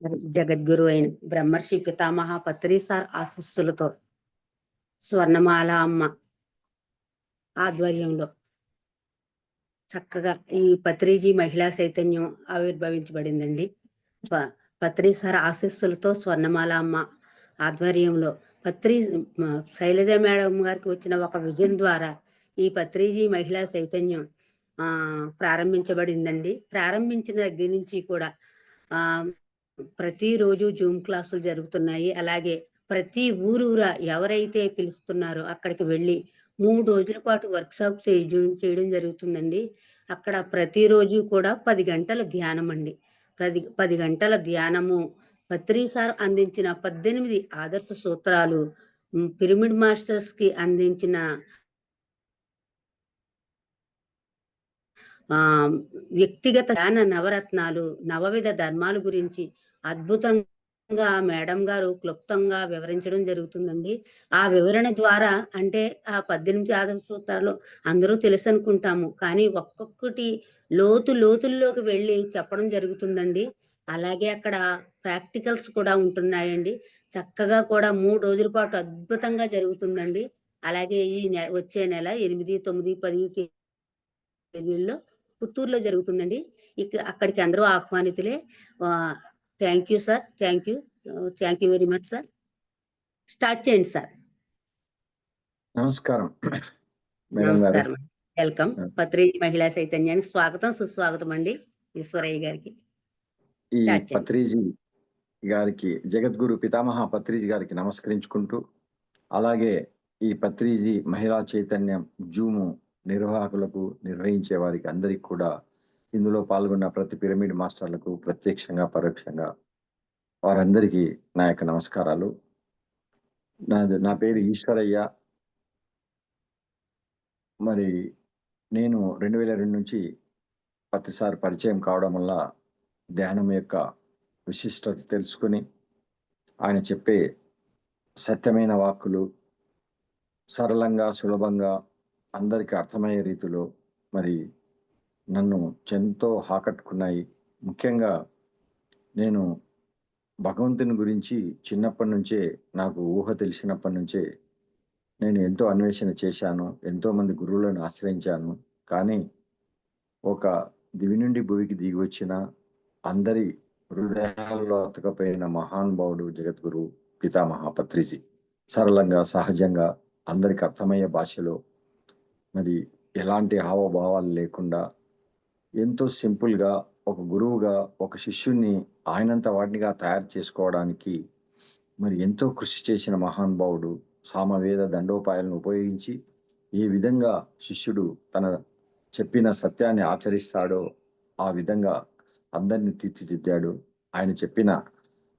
మరి జగద్గురు అయిన బ్రహ్మర్షి పితామహ పత్రి సార్ ఆశీస్సులతో స్వర్ణమాల అమ్మ ఆధ్వర్యంలో చక్కగా ఈ పత్రిజీ మహిళా చైతన్యం ఆవిర్భవించబడిందండి. పత్రి సార్ ఆశీస్సులతో స్వర్ణమాల అమ్మ ఆధ్వర్యంలో శైలజ మేడం గారికి వచ్చిన ఒక విజన్ ద్వారా ఈ పత్రిజీ మహిళా చైతన్యం ప్రారంభించబడిందండి. ప్రారంభించిన దగ్గర నుంచి కూడా ప్రతిరోజు జూమ్ క్లాసులు జరుగుతున్నాయి. అలాగే ప్రతి ఊరూరా ఎవరైతే పిలుస్తున్నారో అక్కడికి వెళ్ళి 3 రోజుల పాటు వర్క్షాప్ చేయడం జరుగుతుందండి. అక్కడ ప్రతిరోజు కూడా 10 గంటల ధ్యానం అండి. 10 గంటల ధ్యానము, పత్రి సార్ అందించిన 18 ఆదర్శ సూత్రాలు, పిరమిడ్ మాస్టర్స్ కి అందించిన వ్యక్తిగత జ్ఞాన నవరత్నాలు, నవవిధ ధర్మాల గురించి అద్భుతంగా మేడం గారు క్లుప్తంగా వివరించడం జరుగుతుందండి. ఆ వివరణ ద్వారా అంటే ఆ 18 ఆదర్శ సూత్రాలు అందరూ తెలుసు అనుకుంటాము, కానీ ఒక్కొక్కటి లోతుల్లోకి వెళ్ళి చెప్పడం జరుగుతుందండి. అలాగే అక్కడ ప్రాక్టికల్స్ కూడా ఉంటున్నాయండి. చక్కగా కూడా 3 రోజుల పాటు అద్భుతంగా జరుగుతుందండి. అలాగే వచ్చే నెల 8, 9, 10 తేదీల్లో పుత్తూరులో జరుగుతుందండి. అక్కడికి అందరూ ఆహ్వానితులే. Thank you sir. Thank you very much sir. Start చేయండి సార్. నమస్కారం. వెల్కమ్. పత్రి మహిళా చైతన్యానికి స్వాగతం, సుస్వాగతం అండి ఈశ్వరయ్య గారికి. ఈ పత్రిజీ గారికి, జగద్గురు పితామహ పత్రిజీ గారికి నమస్కరించుకుంటూ, అలాగే ఈ పత్రిజీ మహిళా చైతన్యం జూము నిర్వాహకులకు, నిర్వహించే వారికి అందరికి కూడా, ఇందులో పాల్గొన్న ప్రతి పిరమిడ్ మాస్టర్లకు ప్రత్యక్షంగా పరోక్షంగా వారందరికీ నా యొక్క నమస్కారాలు. నా పేరు ఈశ్వరయ్య. మరి నేను 2002 నుంచి ప్రతిసారి పరిచయం కావడం వల్ల ధ్యానం యొక్క విశిష్టత తెలుసుకుని, ఆయన చెప్పే సత్యమైన వాక్కులు సరళంగా, సులభంగా అందరికీ అర్థమయ్యే రీతిలో మరి నన్ను ఎంతో ఆకట్టుకున్నాయి. ముఖ్యంగా నేను భగవంతుని గురించి చిన్నప్పటి నుంచే, నాకు ఊహ తెలిసినప్పటి నుంచే నేను ఎంతో అన్వేషణ చేశాను, ఎంతో మంది గురువులను ఆశ్రయించాను. కానీ ఒక దివి నుండి భూమికి దిగి వచ్చిన, అందరి హృదయాల్లో అతకపోయిన మహానుభావుడు జగద్గురు పితామహ పత్రిజీ. సరళంగా, సహజంగా, అందరికి అర్థమయ్యే భాషలో, మరి ఎలాంటి హావభావాలు లేకుండా ఎంతో సింపుల్గా ఒక గురువుగా ఒక శిష్యుణ్ణి ఆయనంత వాటినిగా తయారు చేసుకోవడానికి మరి ఎంతో కృషి చేసిన మహానుభావుడు. సామవేద దండోపాయాలను ఉపయోగించి ఏ విధంగా శిష్యుడు తన చెప్పిన సత్యాన్ని ఆచరిస్తాడో ఆ విధంగా అందరినీ తీర్చిదిద్దాడు. ఆయన చెప్పిన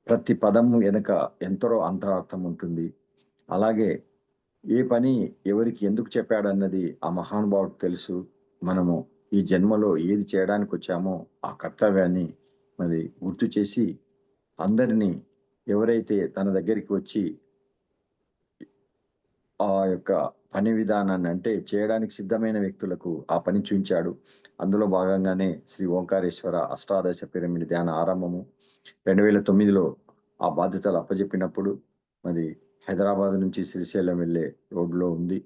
ప్రతి పదము వెనుక ఎంతో అంతరార్థం ఉంటుంది. అలాగే ఏ పని ఎవరికి ఎందుకు చెప్పాడన్నది ఆ మహానుభావుడికి తెలుసు. మనము ఈ జన్మలో ఏది చేయడానికి వచ్చామో ఆ కర్తవ్యాన్ని మరి గుర్తు చేసి, అందరినీ ఎవరైతే తన దగ్గరికి వచ్చి ఆ యొక్క పని విధానాన్ని, అంటే చేయడానికి సిద్ధమైన వ్యక్తులకు ఆ పని చూపించాడు. అందులో భాగంగానే శ్రీ ఓంకారేశ్వర అష్టాదశ పిరమిడ్ ధ్యాన ఆరంభము 2009లో ఆ బాధ్యతలు అప్పజెప్పినప్పుడు మరి హైదరాబాద్ నుంచి శ్రీశైలం వెళ్ళే రోడ్లో ఉంది.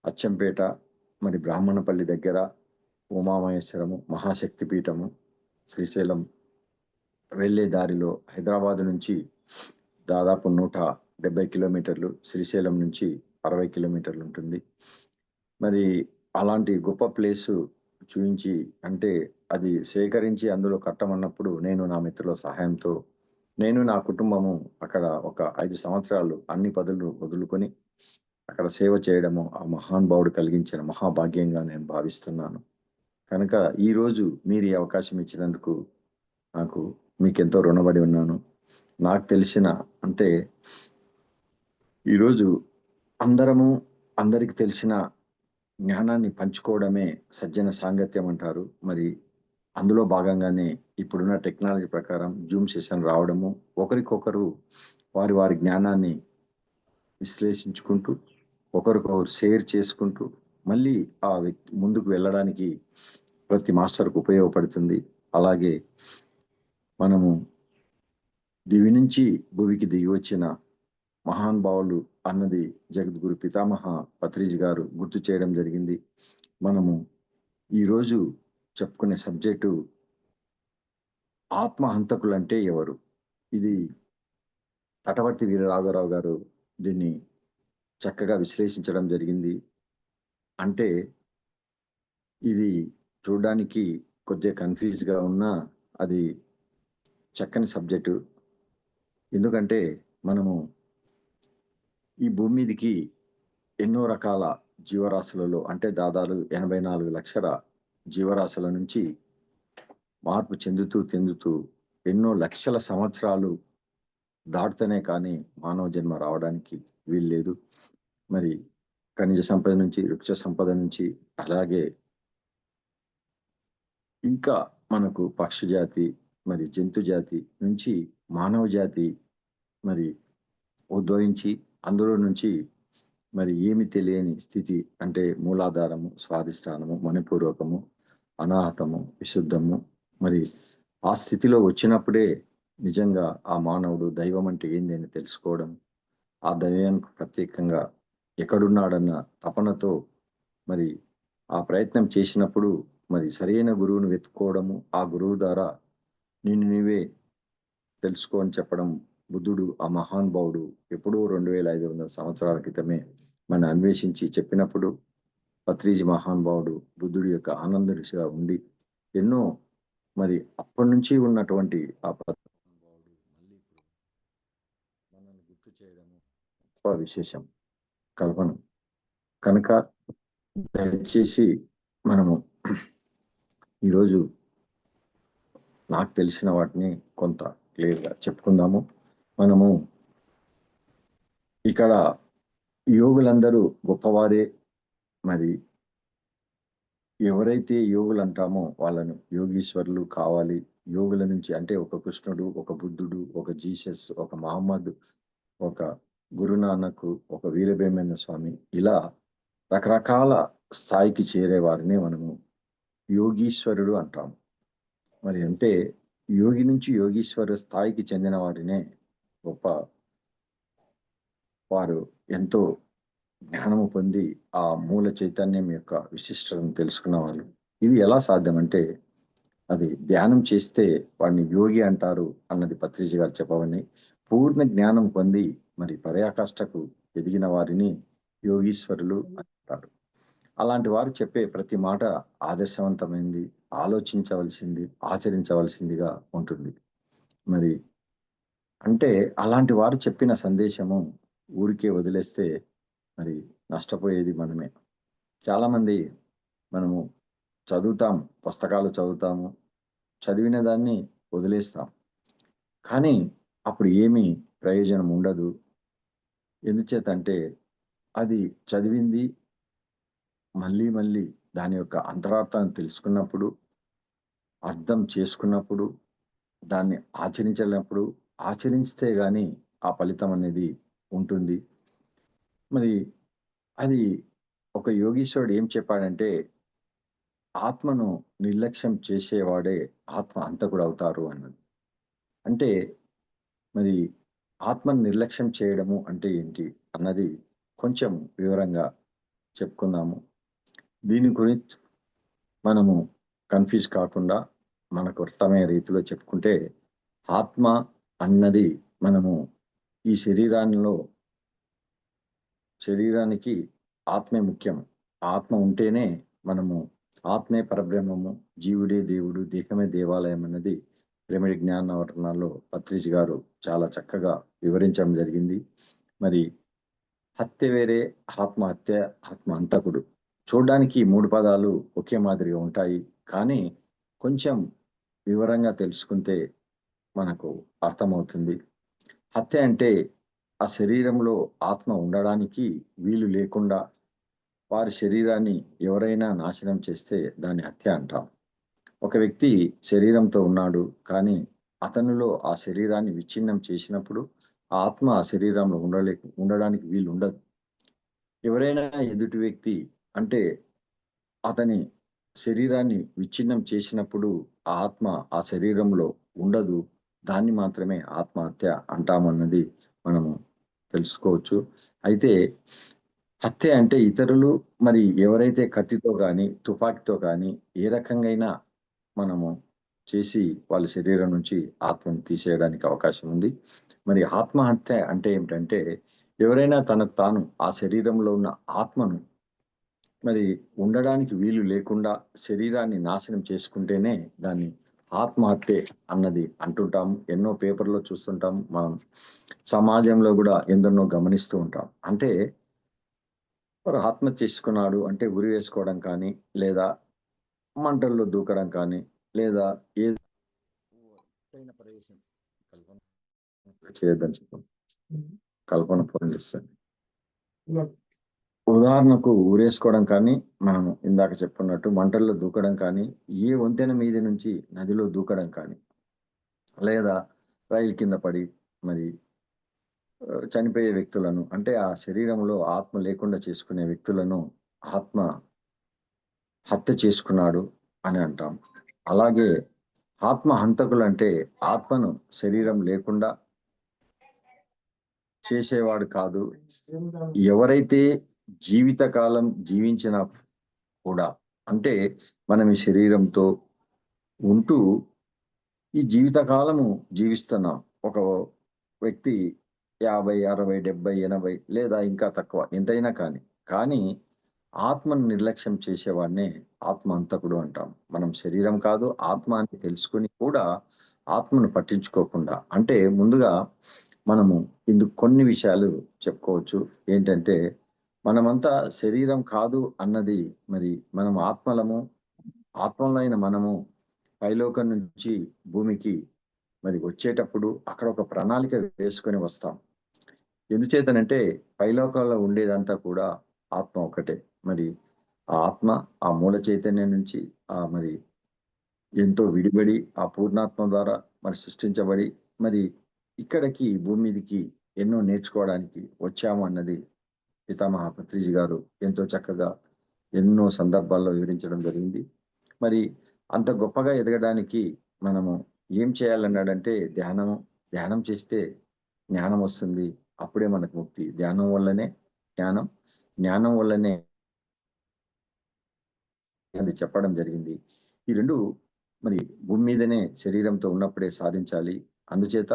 అచ్చంపేట మరి బ్రాహ్మణపల్లి దగ్గర ఉమామహేశ్వరము మహాశక్తి పీఠము, శ్రీశైలం వెళ్ళే దారిలో హైదరాబాద్ నుంచి దాదాపు 170 కిలోమీటర్లు, శ్రీశైలం నుంచి 60 కిలోమీటర్లు ఉంటుంది. మరి అలాంటి గొప్ప ప్లేసు చూపించి, అంటే అది సేకరించి అందులో కట్టమన్నప్పుడు నేను నా మిత్రుల సహాయంతో, నేను నా కుటుంబము అక్కడ ఒక 5 సంవత్సరాలు అన్ని పదులు వదులుకొని అక్కడ సేవ చేయడము ఆ మహానుభావుడు కలిగించిన మహాభాగ్యంగా నేను భావిస్తున్నాను. కనుక ఈరోజు మీరు ఈ అవకాశం ఇచ్చినందుకు మీకెంతో రుణపడి ఉన్నాను. నాకు తెలిసిన, అంటే ఈరోజు అందరికి తెలిసిన జ్ఞానాన్ని పంచుకోవడమే సజ్జన సాంగత్యం అంటారు. మరి అందులో భాగంగానే ఇప్పుడున్న టెక్నాలజీ ప్రకారం జూమ్ సెషన్ రావడము, ఒకరికొకరు వారి జ్ఞానాన్ని విశ్లేషించుకుంటూ, ఒకరికొకరు షేర్ చేసుకుంటూ మళ్ళీ ఆ వ్యక్తి ముందుకు వెళ్ళడానికి ప్రతి మాస్టర్కు ఉపయోగపడుతుంది. అలాగే మనము దివి నుంచి భువికి దిగి వచ్చిన మహానుభావులు అన్నది జగద్గురు పితామహ పత్రిజీ గారు గుర్తు చేయడం జరిగింది. మనము ఈరోజు చెప్పుకునే సబ్జెక్టు ఆత్మహంతకులు అంటే ఎవరు? ఇది తటవర్తి వీరరాఘవరావు గారు దీన్ని చక్కగా విశ్లేషించడం జరిగింది. అంటే ఇది చూడడానికి కొద్దిగా కన్ఫ్యూజ్గా ఉన్నా అది చక్కని సబ్జెక్టు. ఎందుకంటే మనము ఈ భూమి మీదకి ఎన్నో రకాల జీవరాశులలో అంటే దాదాపు 84 లక్షల జీవరాశుల నుంచి మార్పు చెందుతూ ఎన్నో లక్షల సంవత్సరాలు దాటితేనే కానీ మానవ జన్మ రావడానికి వీల్లేదు. మరి ఖనిజ సంపద నుంచి, వృక్ష సంపద నుంచి, అలాగే ఇంకా మనకు పక్షి జాతి, మరి జంతు జాతి నుంచి మానవ జాతి మరి ఉద్భవించి అందులో నుంచి మరి ఏమి తెలియని స్థితి అంటే మూలాధారము, స్వాధిష్టానము, మణిపూర్వకము, అనాహతము, విశుద్ధము, మరి ఆ స్థితిలో వచ్చినప్పుడే నిజంగా ఆ మానవుడు దైవం అంటే ఏంది అని తెలుసుకోవడం, ఆ దైవానికి ప్రత్యేకంగా ఎక్కడున్నాడన్న తపనతో మరి ఆ ప్రయత్నం చేసినప్పుడు మరి సరైన గురువును వెతుక్కోవడము, ఆ గురువు ద్వారా నిన్ను నీవే తెలుసుకో అని చెప్పడం బుద్ధుడు ఆ మహానుభావుడు ఎప్పుడో 2500 సంవత్సరాల క్రితమే మన అన్వేషించి చెప్పినప్పుడు పత్రిజీ మహానుభావుడు బుద్ధుడి యొక్క ఆనంద ఋషిగా ఉండి ఎన్నో మరి అప్పటి నుంచి ఉన్నటువంటి ఆ మహానుభావుడు మళ్ళీ ఇప్పుడు మనల్ని గుర్తు చేయడము గొప్ప విశేషం కల్పన. కనుక దయచేసి మనము ఈరోజు నాకు తెలిసిన వాటిని కొంత క్లియర్గా చెప్పుకుందాము. మనము ఇక్కడ యోగులందరూ గొప్పవారే. మరి ఎవరైతే యోగులు అంటామో వాళ్ళను యోగీశ్వరులు కావాలి. యోగుల నుంచి అంటే ఒక కృష్ణుడు, ఒక బుద్ధుడు, ఒక జీసస్, ఒక మహమ్మద్, ఒక గురునానక్, ఒక వీరభేమన్న స్వామి, ఇలా రకరకాల స్థాయికి చేరే వారిని మనము యోగీశ్వరుడు అంటాము. మరి అంటే యోగి నుంచి యోగీశ్వర స్థాయికి చెందిన వారినే గొప్ప వారు ఎంతో జ్ఞానము పొంది ఆ మూల చైతన్యం యొక్క విశిష్టతను తెలుసుకున్న వాళ్ళు. ఇది ఎలా సాధ్యం అంటే అది ధ్యానం చేస్తే వాడిని యోగి అంటారు అన్నది పత్రిజీ గారు చెప్పవని, పూర్ణ జ్ఞానం పొంది మరి పర్యాకాష్ఠకు ఎదిగిన వారిని యోగీశ్వరులు అంటారు. అలాంటి వారు చెప్పే ప్రతి మాట ఆదర్శవంతమైంది, ఆలోచించవలసింది, ఆచరించవలసిందిగా ఉంటుంది. మరి అంటే అలాంటి వారు చెప్పిన సందేశము ఊరికే వదిలేస్తే మరి నష్టపోయేది మనమే. చాలామంది మనము చదువుతాం, పుస్తకాలు చదువుతాము, చదివిన దాన్ని వదిలేస్తాం. కానీ అప్పుడు ఏమీ ప్రయోజనం ఉండదు. ఎందుచేతంటే అది చదివింది మళ్ళీ దాని యొక్క అంతరార్థాన్ని తెలుసుకున్నప్పుడు, అర్థం చేసుకున్నప్పుడు, దాన్ని ఆచరించలేనప్పుడు, ఆచరిస్తే గాని ఆ ఫలితం అనేది ఉంటుంది. మరి అది ఒక యోగీశ్వరుడు ఏం చెప్పాడంటే ఆత్మను నిర్లక్ష్యం చేసేవాడే ఆత్మ హంతకుడు అవుతారు అన్నది. అంటే మరి ఆత్మను నిర్లక్ష్యం చేయడము అంటే ఏంటి అన్నది కొంచెం వివరంగా చెప్పుకుందాము. దీని గురించి మనము కన్ఫ్యూజ్ కాకుండా మనకు అర్థమయ్యే రీతిలో చెప్పుకుంటే ఆత్మ అన్నది మనము ఈ శరీరానికి ఆత్మే ముఖ్యం. ఆత్మ ఉంటేనే మనము ఆత్మే పరబ్రహ్మము, జీవుడే దేవుడు, దేహమే దేవాలయం అన్నది పిరమిడ్ జ్ఞానవర్ణాల్లో పత్రిజీ గారు చాలా చక్కగా వివరించడం జరిగింది. మరి హత్య వేరే, ఆత్మహత్య, ఆత్మ హంతకుడు. చూడడానికి 3 పదాలు ఒకే మాదిరిగా ఉంటాయి. కానీ కొంచెం వివరంగా తెలుసుకుంటే మనకు అర్థమవుతుంది. హత్య అంటే ఆ శరీరంలో ఆత్మ ఉండడానికి వీలు లేకుండా వారి శరీరాన్ని ఎవరైనా నాశనం చేస్తే దాన్ని హత్య అంటాం. ఒక వ్యక్తి శరీరంతో ఉన్నాడు, కానీ అతనిలో ఆ శరీరాన్ని విచ్ఛిన్నం చేసినప్పుడు ఆ ఆత్మ ఆ శరీరంలో ఉండడానికి వీలు ఉండదు. ఎవరైనా ఎదుటి వ్యక్తి అంటే అతని శరీరాన్ని విచ్ఛిన్నం చేసినప్పుడు ఆ ఆత్మ ఆ శరీరంలో ఉండదు. దాన్ని మాత్రమే ఆత్మహత్య అంటామన్నది మనము తెలుసుకోవచ్చు. అయితే హత్య అంటే ఇతరులు మరి ఎవరైతే కత్తితో గాని, తుపాకీతో గాని ఏ రకంగైనా మనము చేసి వాళ్ళ శరీరం నుంచి ఆత్మను తీసేయడానికి అవకాశం ఉంది. మరి ఆత్మహత్య అంటే ఏమిటంటే ఎవరైనా తనకు తాను ఆ శరీరంలో ఉన్న ఆత్మను మరి ఉండడానికి వీలు లేకుండా శరీరాన్ని నాశనం చేసుకుంటేనే దాన్ని ఆత్మహత్య అన్నది అంటుంటాము. ఎన్నో పేపర్‌లో చూస్తుంటాం. మనం సమాజంలో గూడా ఎందరినో గమనిస్తూ ఉంటాం. అంటే వారు ఆత్మహత్య చేసుకున్నాడు అంటే ఉరి వేసుకోవడం కానీ, లేదా మంటల్లో దూకడం కానీ, లేదా ఏదైనా ప్రదేశం కల్పన చేయొద్దని చెప్పాం. కల్పన పొందిస్తుంది. ఉదాహరణకు ఊరేసుకోవడం కానీ, మనం ఇందాక చెప్పుకున్నట్టు మంటల్లో దూకడం కానీ, ఏ వంతెన మీద నుంచి నదిలో దూకడం కానీ, లేదా రైలు కింద పడి మరి చనిపోయే వ్యక్తులను అంటే ఆ శరీరంలో ఆత్మ లేకుండా చేసుకునే వ్యక్తులను ఆత్మ హత్య చేసుకున్నాడు అని అంటాం. అలాగే ఆత్మ హంతకులంటే ఆత్మను శరీరం లేకుండా చేసేవాడు కాదు. ఎవరైతే జీవితకాలం జీవించినా కూడా అంటే మనం ఈ శరీరంతో ఉంటూ ఈ జీవితకాలము జీవిస్తున్నాం. ఒక వ్యక్తి 50, 60, 70, 80 లేదా ఇంకా తక్కువ ఎంతైనా కానీ. కానీ ఆత్మను నిర్లక్ష్యం చేసేవాడినే ఆత్మహంతకుడు అంటాం. మనం శరీరం కాదు ఆత్మ అని తెలుసుకొని కూడా ఆత్మను పట్టించుకోకుండా అంటే ముందుగా మనము ఇందుకు కొన్ని విషయాలు చెప్పుకోవచ్చు. ఏంటంటే మనమంతా శరీరం కాదు అన్నది మరి మనం ఆత్మలము. ఆత్మలైన మనము పైలోకం నుంచి భూమికి మరి వచ్చేటప్పుడు అక్కడ ఒక ప్రణాళిక వేసుకొని వస్తాం. ఎందుచేతనంటే పైలోకాల్లో ఉండేదంతా కూడా ఆత్మ ఒకటే. మరి ఆ ఆత్మ ఆ మూల చైతన్యం నుంచి మరి ఎంతో విడిబడి ఆ పూర్ణాత్మ ద్వారా మరి సృష్టించబడి మరి ఇక్కడికి భూమి మీదకి ఎన్నో నేర్చుకోవడానికి వచ్చాము అన్నది పితామహ పత్రిజీ గారు ఎంతో చక్కగా ఎన్నో సందర్భాల్లో వివరించడం జరిగింది. మరి అంత గొప్పగా ఎదగడానికి మనము ఏం చేయాలన్నాడంటే ధ్యానము. ధ్యానం చేస్తే జ్ఞానం వస్తుంది. అప్పుడే మనకు ముక్తి. ధ్యానం వల్లనే జ్ఞానం, జ్ఞానం వల్లనే అది చెప్పడం జరిగింది. ఈ 2 మరి భూమి మీదనే శరీరంతో ఉన్నప్పుడే సాధించాలి. అందుచేత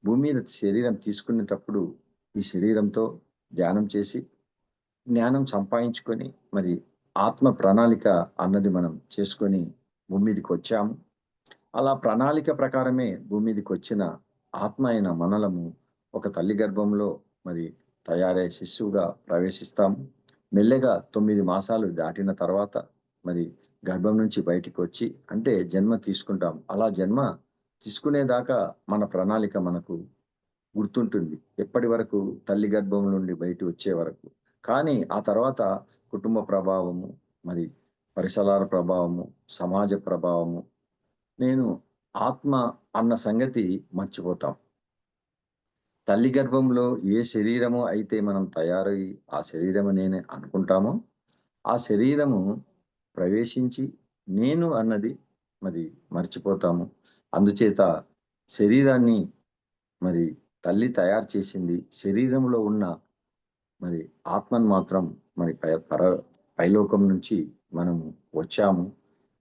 భూమి మీద శరీరం తీసుకునేటప్పుడు ఈ శరీరంతో ధ్యానం చేసి, జ్ఞానం సంపాదించుకొని, మరి ఆత్మ ప్రణాళిక అన్నది మనం చేసుకొని భూమి మీదకొచ్చాము. అలా ప్రణాళిక ప్రకారమే భూమి మీదకొచ్చిన ఆత్మ అయిన మనలము ఒక తల్లి గర్భంలో మరి తయారై శిశువుగా ప్రవేశిస్తాము. మెల్లగా 9 మాసాలు దాటిన తర్వాత మరి గర్భం నుంచి బయటికి వచ్చి అంటే జన్మ తీసుకుంటాం. అలా జన్మ తీసుకునేదాకా మన ప్రణాళిక మనకు గుర్తుంటుంది. ఎప్పటి వరకు తల్లి గర్భం నుండి బయట వచ్చే వరకు. కానీ ఆ తర్వాత కుటుంబ ప్రభావము, మరి పరిసరాల ప్రభావము, సమాజ ప్రభావము నేను ఆత్మ అన్న సంగతి మర్చిపోతాం. తల్లి గర్భంలో ఏ శరీరము అయితే మనం తయారయ్యి ఆ శరీరము నేనే అనుకుంటామో, ఆ శరీరము ప్రవేశించి నేను అన్నది మరి మర్చిపోతాము. అందుచేత శరీరాన్ని మరి తల్లి తయారు చేసింది. శరీరంలో ఉన్న మరి ఆత్మను మాత్రం మరి పైలోకం నుంచి మనము వచ్చాము.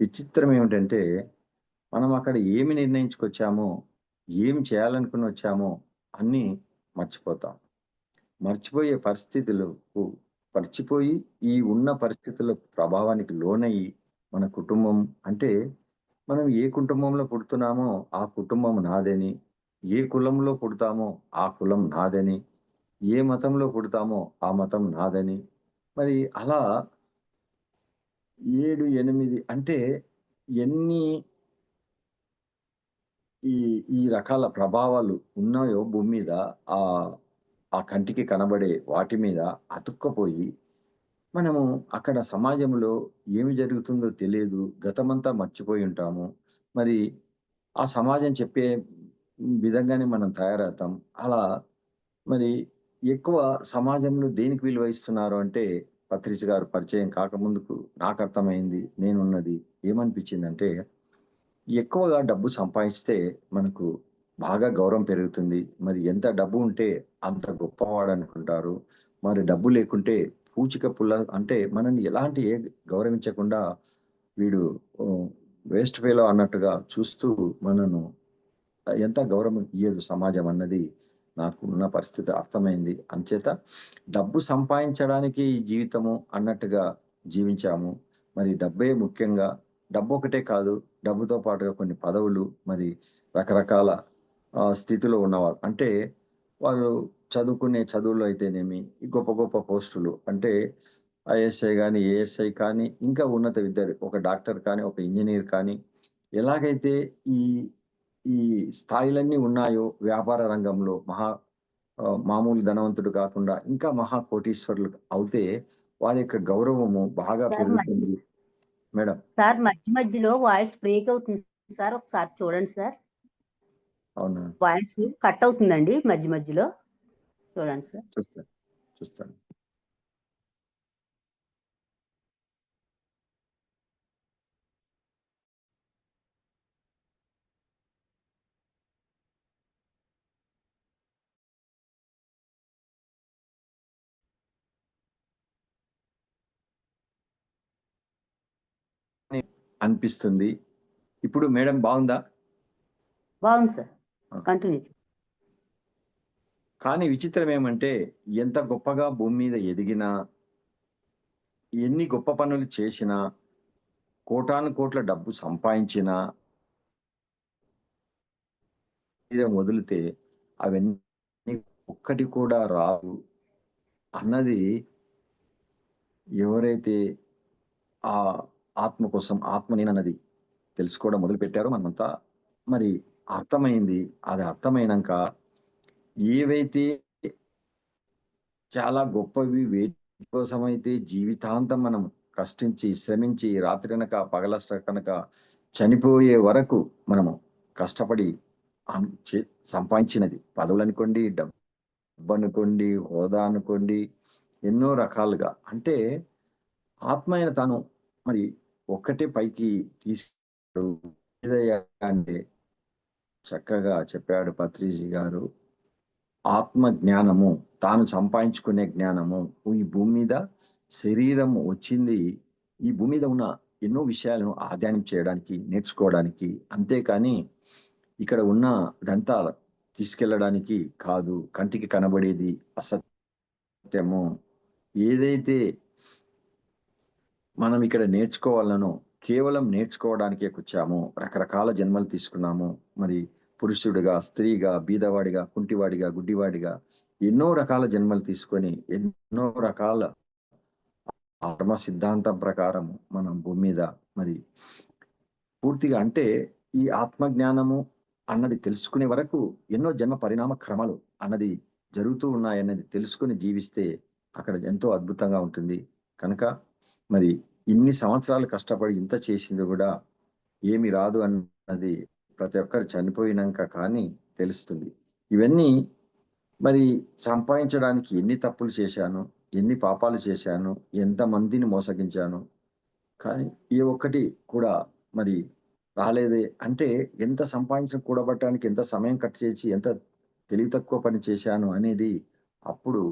విచిత్రం ఏమిటంటే మనం అక్కడ ఏమి నిర్ణయించుకొచ్చామో, ఏమి చేయాలనుకుని వచ్చామో అన్నీ మర్చిపోతాం. మర్చిపోయే పరిస్థితులకు మర్చిపోయి ఈ ఉన్న పరిస్థితుల ప్రభావానికి లోనయ్యి మన కుటుంబం అంటే మనం ఏ కుటుంబంలో పుడుతున్నామో ఆ కుటుంబం నాదని, ఏ కులంలో పుడతామో ఆ కులం నాదని, ఏ మతంలో పుడతామో ఆ మతం నాదని, మరి అలా 7, 8 అంటే ఎన్ని ఈ ఈ రకాల ప్రభావాలు ఉన్నాయో భూమి మీద ఆహ్, ఆ కంటికి కనబడే వాటి మీద అతుక్కపోయి, మనము అక్కడ సమాజంలో ఏమి జరుగుతుందో తెలియదు. గతమంతా మర్చిపోయి ఉంటాము. మరి ఆ సమాజం చెప్పే విధంగానే మనం తయారవుతాం. అలా మరి ఎక్కువ సమాజంలో దేనికి విలువ ఇస్తున్నారు అంటే, పత్రిజ గారు పరిచయం కాకముందుకు నాకర్థమైంది. నేనున్నది ఏమనిపించిందంటే ఎక్కువగా డబ్బు సంపాదిస్తే మనకు బాగా గౌరవం పెరుగుతుంది. మరి ఎంత డబ్బు ఉంటే అంత గొప్పవాడు అనుకుంటారు. మరి డబ్బు లేకుంటే పూచిక పుల్ల అంటే మనల్ని ఎలాంటి గౌరవించకుండా వీడు వేస్ట్ ఫెలో అన్నట్టుగా చూస్తూ మనను ఎంత గౌరవం ఇయ్యదు సమాజం అన్నది నాకు ఉన్న పరిస్థితి అర్థమైంది. అంచేత డబ్బు సంపాదించడానికి ఈ జీవితము అన్నట్టుగా జీవించాము. మరి డబ్బే ముఖ్యంగా, డబ్బు ఒకటే కాదు, డబ్బుతో పాటుగా కొన్ని పదవులు, మరి రకరకాల స్థితిలో ఉన్నవారు. అంటే వాళ్ళు చదువుకునే చదువుల్లో అయితేనేమి, ఈ గొప్ప గొప్ప పోస్టులు అంటే ఐఎస్ఐ గాని, ఏఎస్ఐ కానీ, ఇంకా ఉన్నత విద్యార్థి ఒక డాక్టర్ కానీ, ఒక ఇంజినీర్ కానీ, ఎలాగైతే ఈ ఈ స్థాయిలన్నీ ఉన్నాయో వ్యాపార రంగంలో మామూలు ధనవంతుడు కాకుండా ఇంకా మహా కోటీశ్వరులు అవుతే వారి యొక్క గౌరవము బాగా పెరుగుతుంది. మేడం సార్ మధ్య మధ్యలో వాయిస్ బ్రేక్ అవుతుంది సార్, ఒకసారి చూడండి సార్. అవునా? వాయిస్ కట్ అవుతుందండి మధ్య మధ్యలో, చూడండి సార్. చూస్తాను. అనిపిస్తుంది. ఇప్పుడు మేడం బాగుందా? బాగుంది సార్, కంటిన్యూ. కానీ విచిత్రం ఏమంటే ఎంత గొప్పగా భూమి మీద ఎదిగినా, ఎన్ని గొప్ప పనులు చేసినా, కోటాను కోట్ల డబ్బు సంపాదించినా వదిలితే అవన్నీ ఒక్కటి కూడా రాదు అన్నది ఎవరైతే ఆ ఆత్మ కోసం ఆత్మ నేనన్నది తెలుసుకోవడం మొదలు పెట్టారో మనమంతా మరి అర్థమైంది. అది అర్థమైనాక ఏవైతే చాలా గొప్పవి వేటి కోసమైతే జీవితాంతం మనం కష్టించి శ్రమించి రాత్రనక పగలనక చనిపోయే వరకు మనము కష్టపడి సంపాదించినది పదవులు అనుకోండి, డబ్బు అనుకోండి, హోదా అనుకోండి, ఎన్నో రకాలుగా అంటే ఆత్మ అయిన తాను మరి ఒక్కటే పైకి తీసుకు అంటే చక్కగా చెప్పాడు పత్రిజీ గారు. ఆత్మ జ్ఞానము, తాను సంపాదించుకునే జ్ఞానము, ఈ భూమి మీద శరీరం వచ్చింది ఈ భూమి మీద ఉన్న ఎన్నో విషయాలను ఆధ్యానం చేయడానికి, నేర్చుకోవడానికి, అంతేకాని ఇక్కడ ఉన్న దంతా తీసుకెళ్ళడానికి కాదు. కంటికి కనబడేది అసత్యము. ఏదైతే మనం ఇక్కడ నేర్చుకోవాలనో కేవలం నేర్చుకోవడానికే వచ్చాము. రకరకాల జన్మలు తీసుకున్నాము. మరి పురుషుడిగా, స్త్రీగా, బీదవాడిగా, కుంటివాడిగా, గుడ్డివాడిగా ఎన్నో రకాల జన్మలు తీసుకొని ఎన్నో రకాల ఆత్మ సిద్ధాంతం ప్రకారం మనం భూమి మీద మరి పూర్తిగా అంటే ఈ ఆత్మ జ్ఞానము అన్నది తెలుసుకునే వరకు ఎన్నో జన్మ పరిణామ క్రమాలు అన్నది జరుగుతూ ఉన్నాయన్నది తెలుసుకుని జీవిస్తే అక్కడ ఎంతో అద్భుతంగా ఉంటుంది. కనుక మరి ఇన్ని సంవత్సరాలు కష్టపడి ఇంత చేసింది కూడా ఏమి రాదు అన్నది ప్రతి ఒక్కరు చనిపోయినాక కానీ తెలుస్తుంది. ఇవన్నీ మరి సంపాదించడానికి ఎన్ని తప్పులు చేశాను, ఎన్ని పాపాలు చేశాను, ఎంతమందిని మోసగించాను, కానీ ఏ ఒక్కటి కూడా మరి రాలేదే. అంటే ఎంత సంపాదించిన కూడబట్టడానికి ఎంత సమయం కట్ చేసి ఎంత తెలివి తక్కువ పని చేశాను అనేది అప్పుడు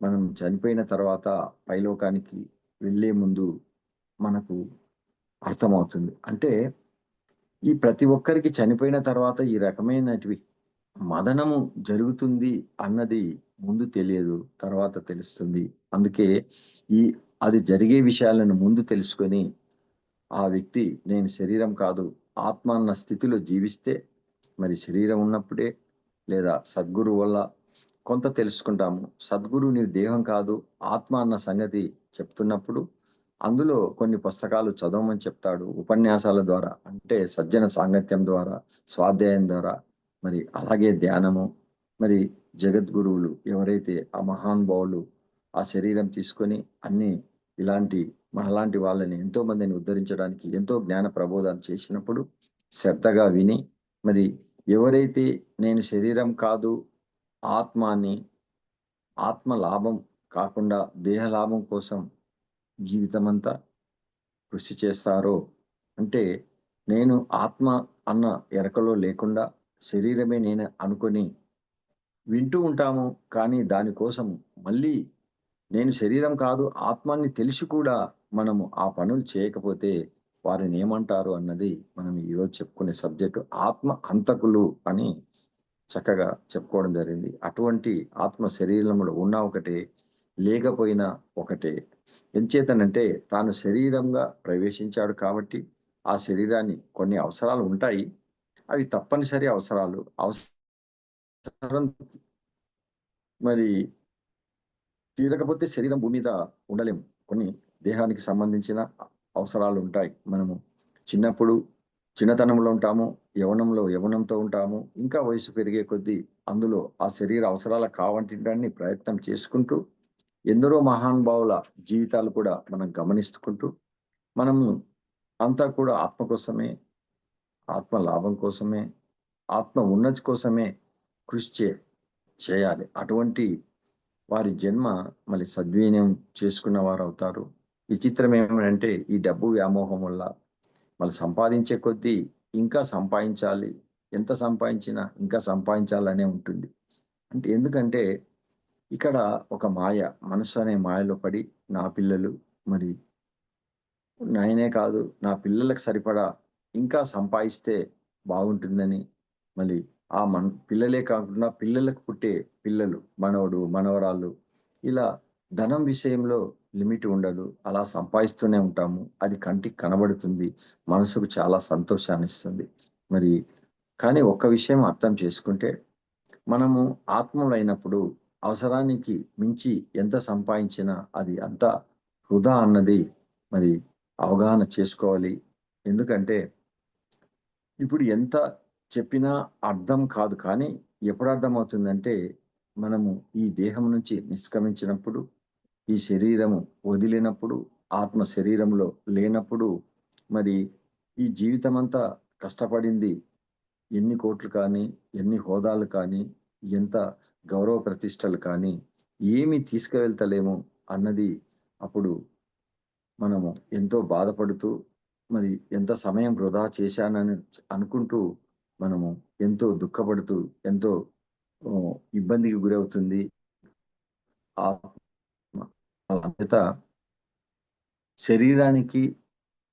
మనం చనిపోయిన తర్వాత పైలోకానికి వెళ్ళే ముందు మనకు అర్థమవుతుంది. అంటే ఈ ప్రతి ఒక్కరికి చనిపోయిన తర్వాత ఈ రకమైనటివి మదనము జరుగుతుంది అన్నది ముందు తెలియదు, తర్వాత తెలుస్తుంది. అందుకే ఈ అది జరిగే విషయాలను ముందు తెలుసుకొని ఆ వ్యక్తి నేను శరీరం కాదు ఆత్మ అన్న స్థితిలో జీవిస్తే మరి శరీరం ఉన్నప్పుడే లేదా సద్గురు వల్ల కొంత తెలుసుకుంటాము. సద్గురు నీ దేహం కాదు ఆత్మ అన్న సంగతి చెప్తున్నప్పుడు అందులో కొన్ని పుస్తకాలు చదవమని చెప్తాడు. ఉపన్యాసాల ద్వారా అంటే సజ్జన సాంగత్యం ద్వారా, స్వాధ్యాయం ద్వారా, మరి అలాగే ధ్యానము, మరి జగద్గురువులు ఎవరైతే ఆ మహానుభావులు ఆ శరీరం తీసుకొని అన్ని ఇలాంటి మనలాంటి వాళ్ళని ఎంతో మందిని ఉద్ధరించడానికి ఎంతో జ్ఞాన ప్రబోధాలు చేసినప్పుడు శ్రద్ధగా విని మరి ఎవరైతే నేను శరీరం కాదు ఆత్మాని ఆత్మ లాభం కాకుండా దేహ లాభం కోసం జీవితమంతా కృషి చేస్తారో అంటే నేను ఆత్మ అన్న ఎరకలో లేకుండా శరీరమే నేను అనుకొని వింటూ ఉంటాము. కానీ దానికోసం మళ్ళీ నేను శరీరం కాదు ఆత్మని తెలిసి కూడా మనము ఆ పనులు చేయకపోతే వారిని ఏమంటారు అన్నది మనం ఈరోజు చెప్పుకునే సబ్జెక్టు. ఆత్మ హంతకులు అని చక్కగా చెప్పుకోవడం జరిగింది. అటువంటి ఆత్మ శరీరంలో ఉన్న ఒకటే, లేకపోయినా ఒకటే. ఎంచేతనంటే తాను శరీరంగా ప్రవేశించాడు కాబట్టి ఆ శరీరాన్ని కొన్ని అవసరాలు ఉంటాయి. అవి తప్పనిసరి అవసరాలు. అవసరం మరి తీరకపోతే శరీరం భూమి మీద ఉండలేము. కొన్ని దేహానికి సంబంధించిన అవసరాలు ఉంటాయి. మనము చిన్నప్పుడు చిన్నతనంలో ఉంటాము, యవ్వనంలో యవ్వనంతో ఉంటాము. ఇంకా వయసు పెరిగే కొద్దీ అందులో ఆ శరీర అవసరాలకు కావాల్సినన్ని ప్రయత్నం చేసుకుంటూ, ఎందరో మహానుభావుల జీవితాలు కూడా మనం గమనిస్తుకుంటూ, మనము అంతా కూడా ఆత్మ కోసమే, ఆత్మ లాభం కోసమే, ఆత్మ ఉన్నతి కోసమే కృషి చేయాలి. అటువంటి వారి జన్మ మళ్ళీ సద్వినియోగం చేసుకున్న వారు అవుతారు. విచిత్రం ఏమంటే ఈ డబ్బు వ్యామోహం వల్ల మళ్ళీ సంపాదించే కొద్దీ ఇంకా సంపాదించాలి. ఎంత సంపాదించినా ఇంకా సంపాదించాలనే ఉంటుంది. అంటే ఎందుకంటే ఇక్కడ ఒక మాయ, మనసు అనే మాయలో పడి నా పిల్లలు మరి నేనే కాదు నా పిల్లలకు సరిపడా ఇంకా సంపాదిస్తే బాగుంటుందని మళ్ళీ పిల్లలే కాకుండా పిల్లలకు పుట్టే పిల్లలు, మనవడు, మనవరాళ్ళు ఇలా ధనం విషయంలో లిమిట్ ఉండదు. అలా సంపాదిస్తూనే ఉంటాము. అది కంటికి కనబడుతుంది. మనసుకు చాలా సంతోషాన్ని ఇస్తుంది. మరి కానీ ఒక్క విషయం అర్థం చేసుకుంటే మనము ఆత్మలైనప్పుడు అవసరానికి మించి ఎంత సంపాదించినా అది అంతా వృధా అన్నది మరి అవగాహన చేసుకోవాలి. ఎందుకంటే ఇప్పుడు ఎంత చెప్పినా అర్థం కాదు. కానీ ఎప్పుడు అర్థమవుతుందంటే మనము ఈ దేహం నుంచి నిష్క్రమించినప్పుడు, ఈ శరీరము వదిలినప్పుడు, ఆత్మ శరీరంలో లేనప్పుడు మరి ఈ జీవితమంతా కష్టపడింది ఎన్ని కోట్లు కానీ, ఎన్ని హోదాలు కానీ, ఎంత గౌరవ ప్రతిష్టలు కానీ ఏమి తీసుకువెళ్తలేము అన్నది అప్పుడు మనము ఎంతో బాధపడుతూ మరి ఎంత సమయం వృధా చేశానని అనుకుంటూ మనము ఎంతో దుఃఖపడుతూ ఎంతో ఇబ్బందికి గురవుతుంది ఆత్మ. అంచేత శరీరానికి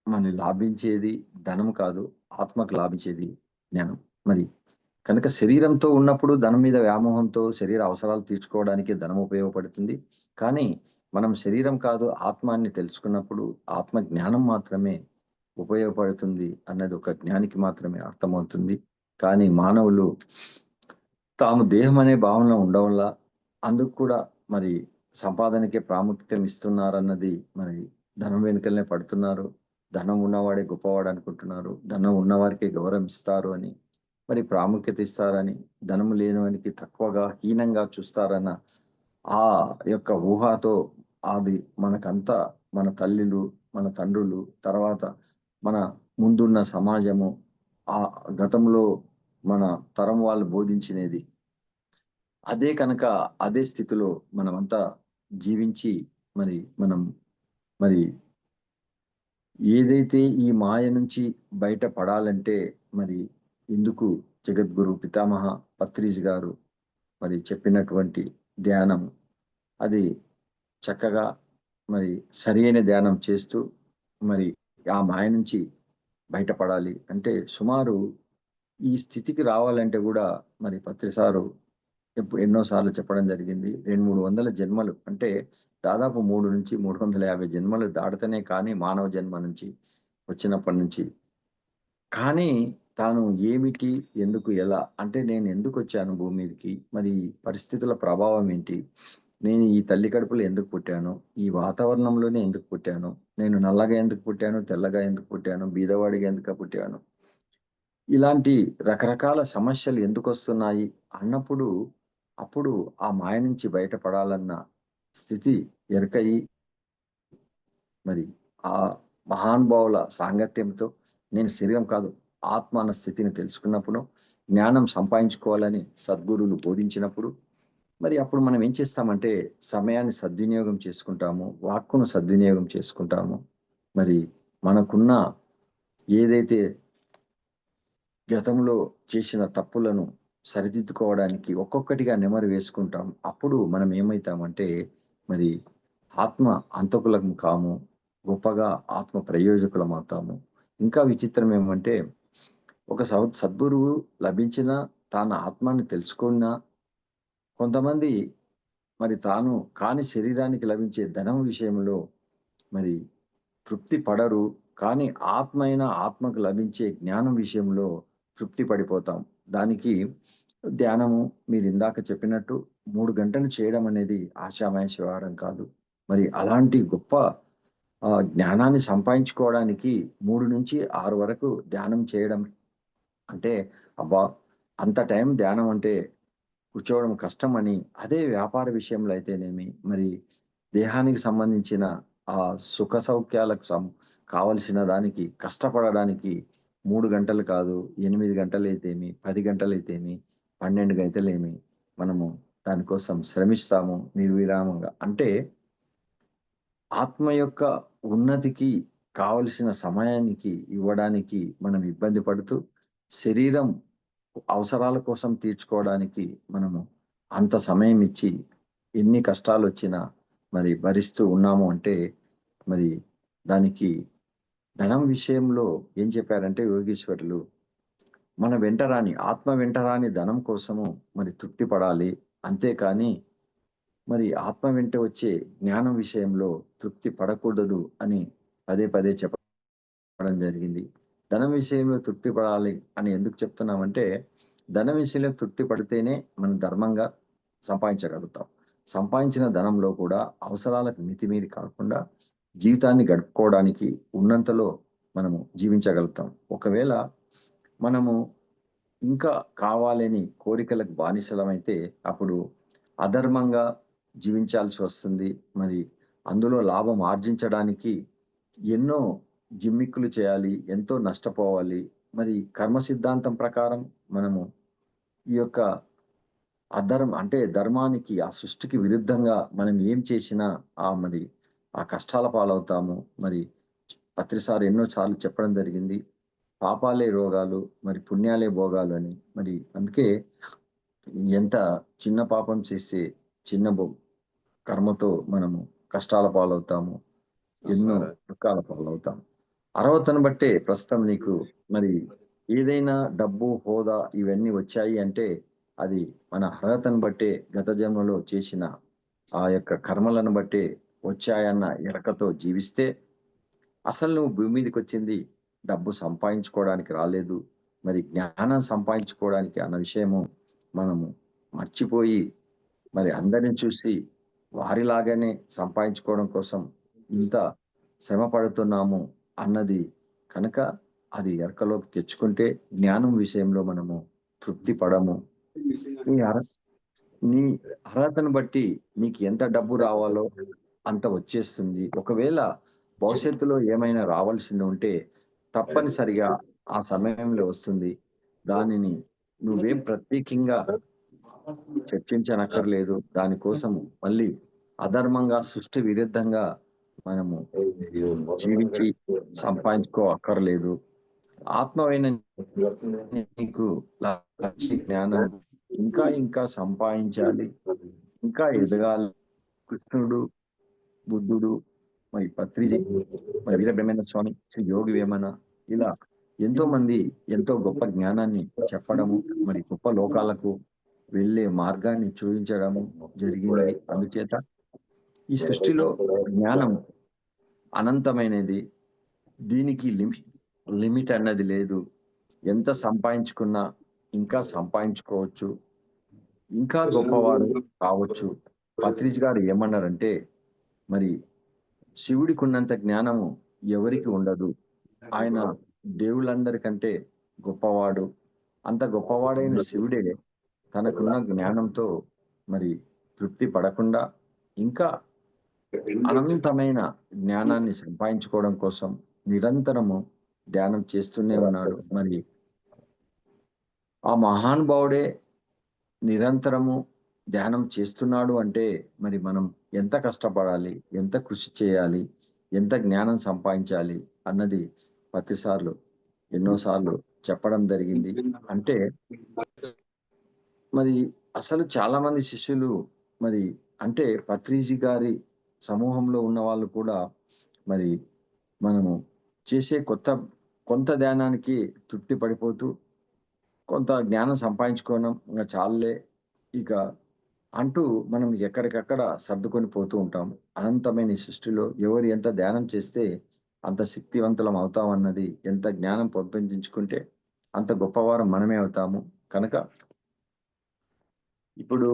మన లాభించేది ధనం కాదు, ఆత్మకు లాభించేది జ్ఞానం. మరి కనుక శరీరంతో ఉన్నప్పుడు ధనం మీద వ్యామోహంతో శరీర అవసరాలు తీర్చుకోవడానికి ధనం ఉపయోగపడుతుంది. కానీ మనం శరీరం కాదు ఆత్మాన్ని తెలుసుకున్నప్పుడు ఆత్మ జ్ఞానం మాత్రమే ఉపయోగపడుతుంది అన్నది ఒక జ్ఞానికి మాత్రమే అర్థమవుతుంది. కానీ మానవులు తాము దేహం అనే భావనలో ఉండడం వల్ల అందుకు కూడా మరి సంపాదనకే ప్రాముఖ్యత ఇస్తున్నారన్నది మరి ధనం వెనుకలనే పడుతున్నారు. ధనం ఉన్నవాడే గొప్పవాడు అనుకుంటున్నారు. ధనం ఉన్నవారికే గౌరవం ఇస్తారు అని మరి ప్రాముఖ్యత ఇస్తారని, ధనము లేనివానికి తక్కువగా హీనంగా చూస్తారన్న ఆ యొక్క ఊహతో అది మనకంతా మన తల్లులు, మన తండ్రులు, తర్వాత మన ముందున్న సమాజము, ఆ గతంలో మన తరం వాళ్ళు బోధించినది అదే కనుక అదే స్థితిలో మనమంతా జీవించి మనం మరి ఏదైతే ఈ మాయ నుంచి బయటపడాలంటే మరి ఇందుకు జగద్గురు పితామహ పత్రిజ్ గారు మరి చెప్పినటువంటి ధ్యానం అది చక్కగా మరి సరైన ధ్యానం చేస్తూ మరి ఆ మాయ నుంచి బయటపడాలి అంటే సుమారు ఈ స్థితికి రావాలంటే కూడా మరి పత్రిసారు ఎన్నోసార్లు చెప్పడం జరిగింది. 200-300 జన్మలు అంటే దాదాపు 300-350 జన్మలు దాటితేనే కానీ మానవ జన్మ నుంచి వచ్చినప్పటి నుంచి కానీ తాను ఏమిటి, ఎందుకు, ఎలా అంటే నేను ఎందుకు వచ్చాను భూమి మీదకి, మరి పరిస్థితుల ప్రభావం ఏంటి, నేను ఈ తల్లి కడుపులో ఎందుకు పుట్టాను, ఈ వాతావరణంలోనే ఎందుకు పుట్టాను, నేను నల్లగా ఎందుకు పుట్టాను, తెల్లగా ఎందుకు పుట్టాను, బీదవాడిగా ఎందుకు పుట్టాను, ఇలాంటి రకరకాల సమస్యలు ఎందుకు వస్తున్నాయి అన్నప్పుడు అప్పుడు ఆ మాయ నుంచి బయటపడాలన్న స్థితి ఎరకయి మరి ఆ మహానుభావుల సాంగత్యంతో నేను శరీరం కాదు ఆత్మ అన్న స్థితిని తెలుసుకున్నప్పుడు జ్ఞానం సంపాదించుకోవాలని సద్గురువులు బోధించినప్పుడు మరి అప్పుడు మనం ఏం చేస్తామంటే సమయాన్ని సద్వినియోగం చేసుకుంటాము, వాక్కును సద్వినియోగం చేసుకుంటాము. మరి మనకున్న ఏదైతే గతంలో చేసిన తప్పులను సరిదిద్దుకోవడానికి ఒక్కొక్కటిగా నెమరు వేసుకుంటాం. అప్పుడు మనం ఏమైతామంటే మరి ఆత్మ హంతకులం కాము. గొప్పగా ఆత్మ ప్రయోజకులమవుతాము. ఇంకా విచిత్రం ఏమంటే ఒక సద్గురువు లభించినా తన ఆత్మని తెలుసుకున్నా కొంతమంది మరి తాను కాని శరీరానికి లభించే ధనం విషయంలో మరి తృప్తి పడరు. కానీ ఆత్మకు లభించే జ్ఞానం విషయంలో తృప్తి పడిపోతాం. దానికి ధ్యానము మీరిందాక చెప్పినట్టు 3 గంటలు చేయడం అనేది ఆషామాషీ వ్యవహారం కాదు. మరి అలాంటి గొప్ప జ్ఞానాన్ని సంపాదించుకోవడానికి 3-6 వరకు ధ్యానం చేయడం అంటే, అబ్బా! అంత టైం ధ్యానం అంటే కూర్చోవడం కష్టమని, అదే వ్యాపార విషయంలో అయితేనేమి, మరి దేహానికి సంబంధించిన సుఖ సౌఖ్యాలకు కావలసిన దానికి కష్టపడడానికి 3 గంటలు కాదు, 8 గంటలైతేమి, 10 గంటలైతేమి, 12 గంటలేమి మనము దానికోసం శ్రమిస్తాము నిర్విరామంగా. అంటే ఆత్మ యొక్క ఉన్నతికి కావలసిన సమయానికి ఇవ్వడానికి మనం ఇబ్బంది పడుతూ, శరీరం అవసరాల కోసం తీర్చుకోవడానికి మనము అంత సమయం ఇచ్చి, ఎన్ని కష్టాలొచ్చినా మరి భరిస్తూ ఉన్నాము అంటే, మరి దానికి ధనం విషయంలో ఏం చెప్పారంటే యోగీశ్వరులు, మన వెంటరాని ఆత్మ వెంటరాని ధనం కోసము మరి తృప్తి పడాలి. అంతేకాని మరి ఆత్మ వెంట వచ్చే జ్ఞానం విషయంలో తృప్తి పడకూడదు అని పదే పదే చెప్పడం జరిగింది. ధనం విషయంలో తృప్తి పడాలి అని ఎందుకు చెప్తున్నామంటే, ధనం విషయంలో తృప్తి పడితేనే మనం ధర్మంగా సంపాదించగలుగుతాం. సంపాదించిన ధనంలో కూడా అవసరాలకు మితిమీరి కాకుండా జీవితాన్ని గడుపుకోవడానికి ఉన్నంతలో మనము జీవించగలుగుతాం. ఒకవేళ మనము ఇంకా కావాలని కోరికలకు బానిసలమైతే అప్పుడు అధర్మంగా జీవించాల్సి వస్తుంది. మరి అందులో లాభం ఆర్జించడానికి ఎన్నో జిమ్మిక్కులు చేయాలి. ఎంతో నష్టపోవాలి. మరి కర్మ సిద్ధాంతం ప్రకారం మనము ఈ యొక్క అంటే ధర్మానికి, ఆ సృష్టికి విరుద్ధంగా మనం ఏం చేసినా మరి ఆ కష్టాల పాలవుతాము. మరి పత్రిసారి ఎన్నో సార్లు చెప్పడం జరిగింది. పాపాలే రోగాలు, మరి పుణ్యాలే భోగాలు అని. మరి అందుకే ఎంత చిన్న పాపం చేస్తే చిన్న కర్మతో మనము కష్టాల పాలవుతాము. ఎన్నో దుఃఖాల పాలవుతాం. అర్హతను బట్టే ప్రస్తుతం నీకు మరి ఏదైనా డబ్బు, హోదా ఇవన్నీ వచ్చాయి అంటే అది మన అర్హతను బట్టే గత జన్మలో చేసిన ఆ యొక్క కర్మలను బట్టే వచ్చాయన్న ఎరకతో జీవిస్తే అసలు నువ్వు భూమి మీదకొచ్చింది డబ్బు సంపాదించుకోవడానికి రాలేదు. మరి జ్ఞానం సంపాదించుకోవడానికి అన్న విషయము మనము మర్చిపోయి మరి అందరిని చూసి వారిలాగానే సంపాదించుకోవడం కోసం ఇంత శ్రమ పడుతున్నాము అన్నది కనుక అది ఎరకలోకి తెచ్చుకుంటే జ్ఞానం విషయంలో మనము తృప్తి పడము. నీ అర నీ అర్హతను బట్టి నీకు ఎంత డబ్బు రావాలో అంత వచ్చేస్తుంది. ఒకవేళ భవిష్యత్తులో ఏమైనా రావాల్సింది ఉంటే తప్పనిసరిగా ఆ సమయంలో వస్తుంది. దానిని నువ్వేం ప్రత్యేకంగా చర్చించనక్కర్లేదు. దానికోసం మళ్ళీ అధర్మంగా, సృష్టి విరుద్ధంగా మనము జీవించి సంపాదించుకో అక్కర్లేదు. ఆత్మవైన నీకు లక్ష్య జ్ఞానం ఇంకా ఇంకా సంపాదించాలి. ఇంకా ఎదగాలి. కృష్ణుడు, బుద్ధుడు, మరి పత్రిజీ, మరి వీరబ్రహ్మేంద్ర స్వామి, శ్రీ యోగి వేమన ఇలా ఎంతో మంది ఎంతో గొప్ప జ్ఞానాన్ని చెప్పడము, మరి గొప్ప లోకాలకు వెళ్ళే మార్గాన్ని చూపించడము జరిగింది. అందుచేత ఈ సృష్టిలో జ్ఞానం అనంతమైనది. దీనికి లిమిట్ అన్నది లేదు. ఎంత సంపాదించుకున్నా ఇంకా సంపాదించుకోవచ్చు. ఇంకా గొప్పవారు కావచ్చు. పత్రిజ్ గారు ఏమన్నారంటే మరి శివుడికి ఉన్నంత జ్ఞానము ఎవరికి ఉండదు. ఆయన దేవుళ్ళందరికంటే గొప్పవాడు. అంత గొప్పవాడైన శివుడే తనకున్న జ్ఞానంతో మరి తృప్తి పడకుండా ఇంకా అనంతమైన జ్ఞానాన్ని సంపాదించుకోవడం కోసం నిరంతరము ధ్యానం చేస్తూనే ఉన్నాడు. మరి ఆ మహానుభావుడే నిరంతరము ధ్యానం చేస్తున్నాడు అంటే మరి మనం ఎంత కష్టపడాలి, ఎంత కృషి చేయాలి, ఎంత జ్ఞానం సంపాదించాలి అన్నది ప్రతిసార్లు ఎన్నోసార్లు చెప్పడం జరిగింది. అంటే మరి అసలు చాలా మంది శిష్యులు మరి అంటే పత్రిజీ గారి సమూహంలో ఉన్న వాళ్ళు కూడా మరి మనము చేసే కొంత ధ్యానానికి తృప్తి పడిపోతూ కొంత జ్ఞానం సంపాదించుకోవడం ఇంక చాలులే ఇక అంటూ మనం ఎక్కడికక్కడ సర్దుకొని పోతూ ఉంటాము. అనంతమైన ఈ సృష్టిలో ఎవరు ఎంత ధ్యానం చేస్తే అంత శక్తివంతులం అవుతామన్నది, ఎంత జ్ఞానం పెంపొందించుకుంటే అంత గొప్పవారం మనమే అవుతాము. కనుక ఇప్పుడు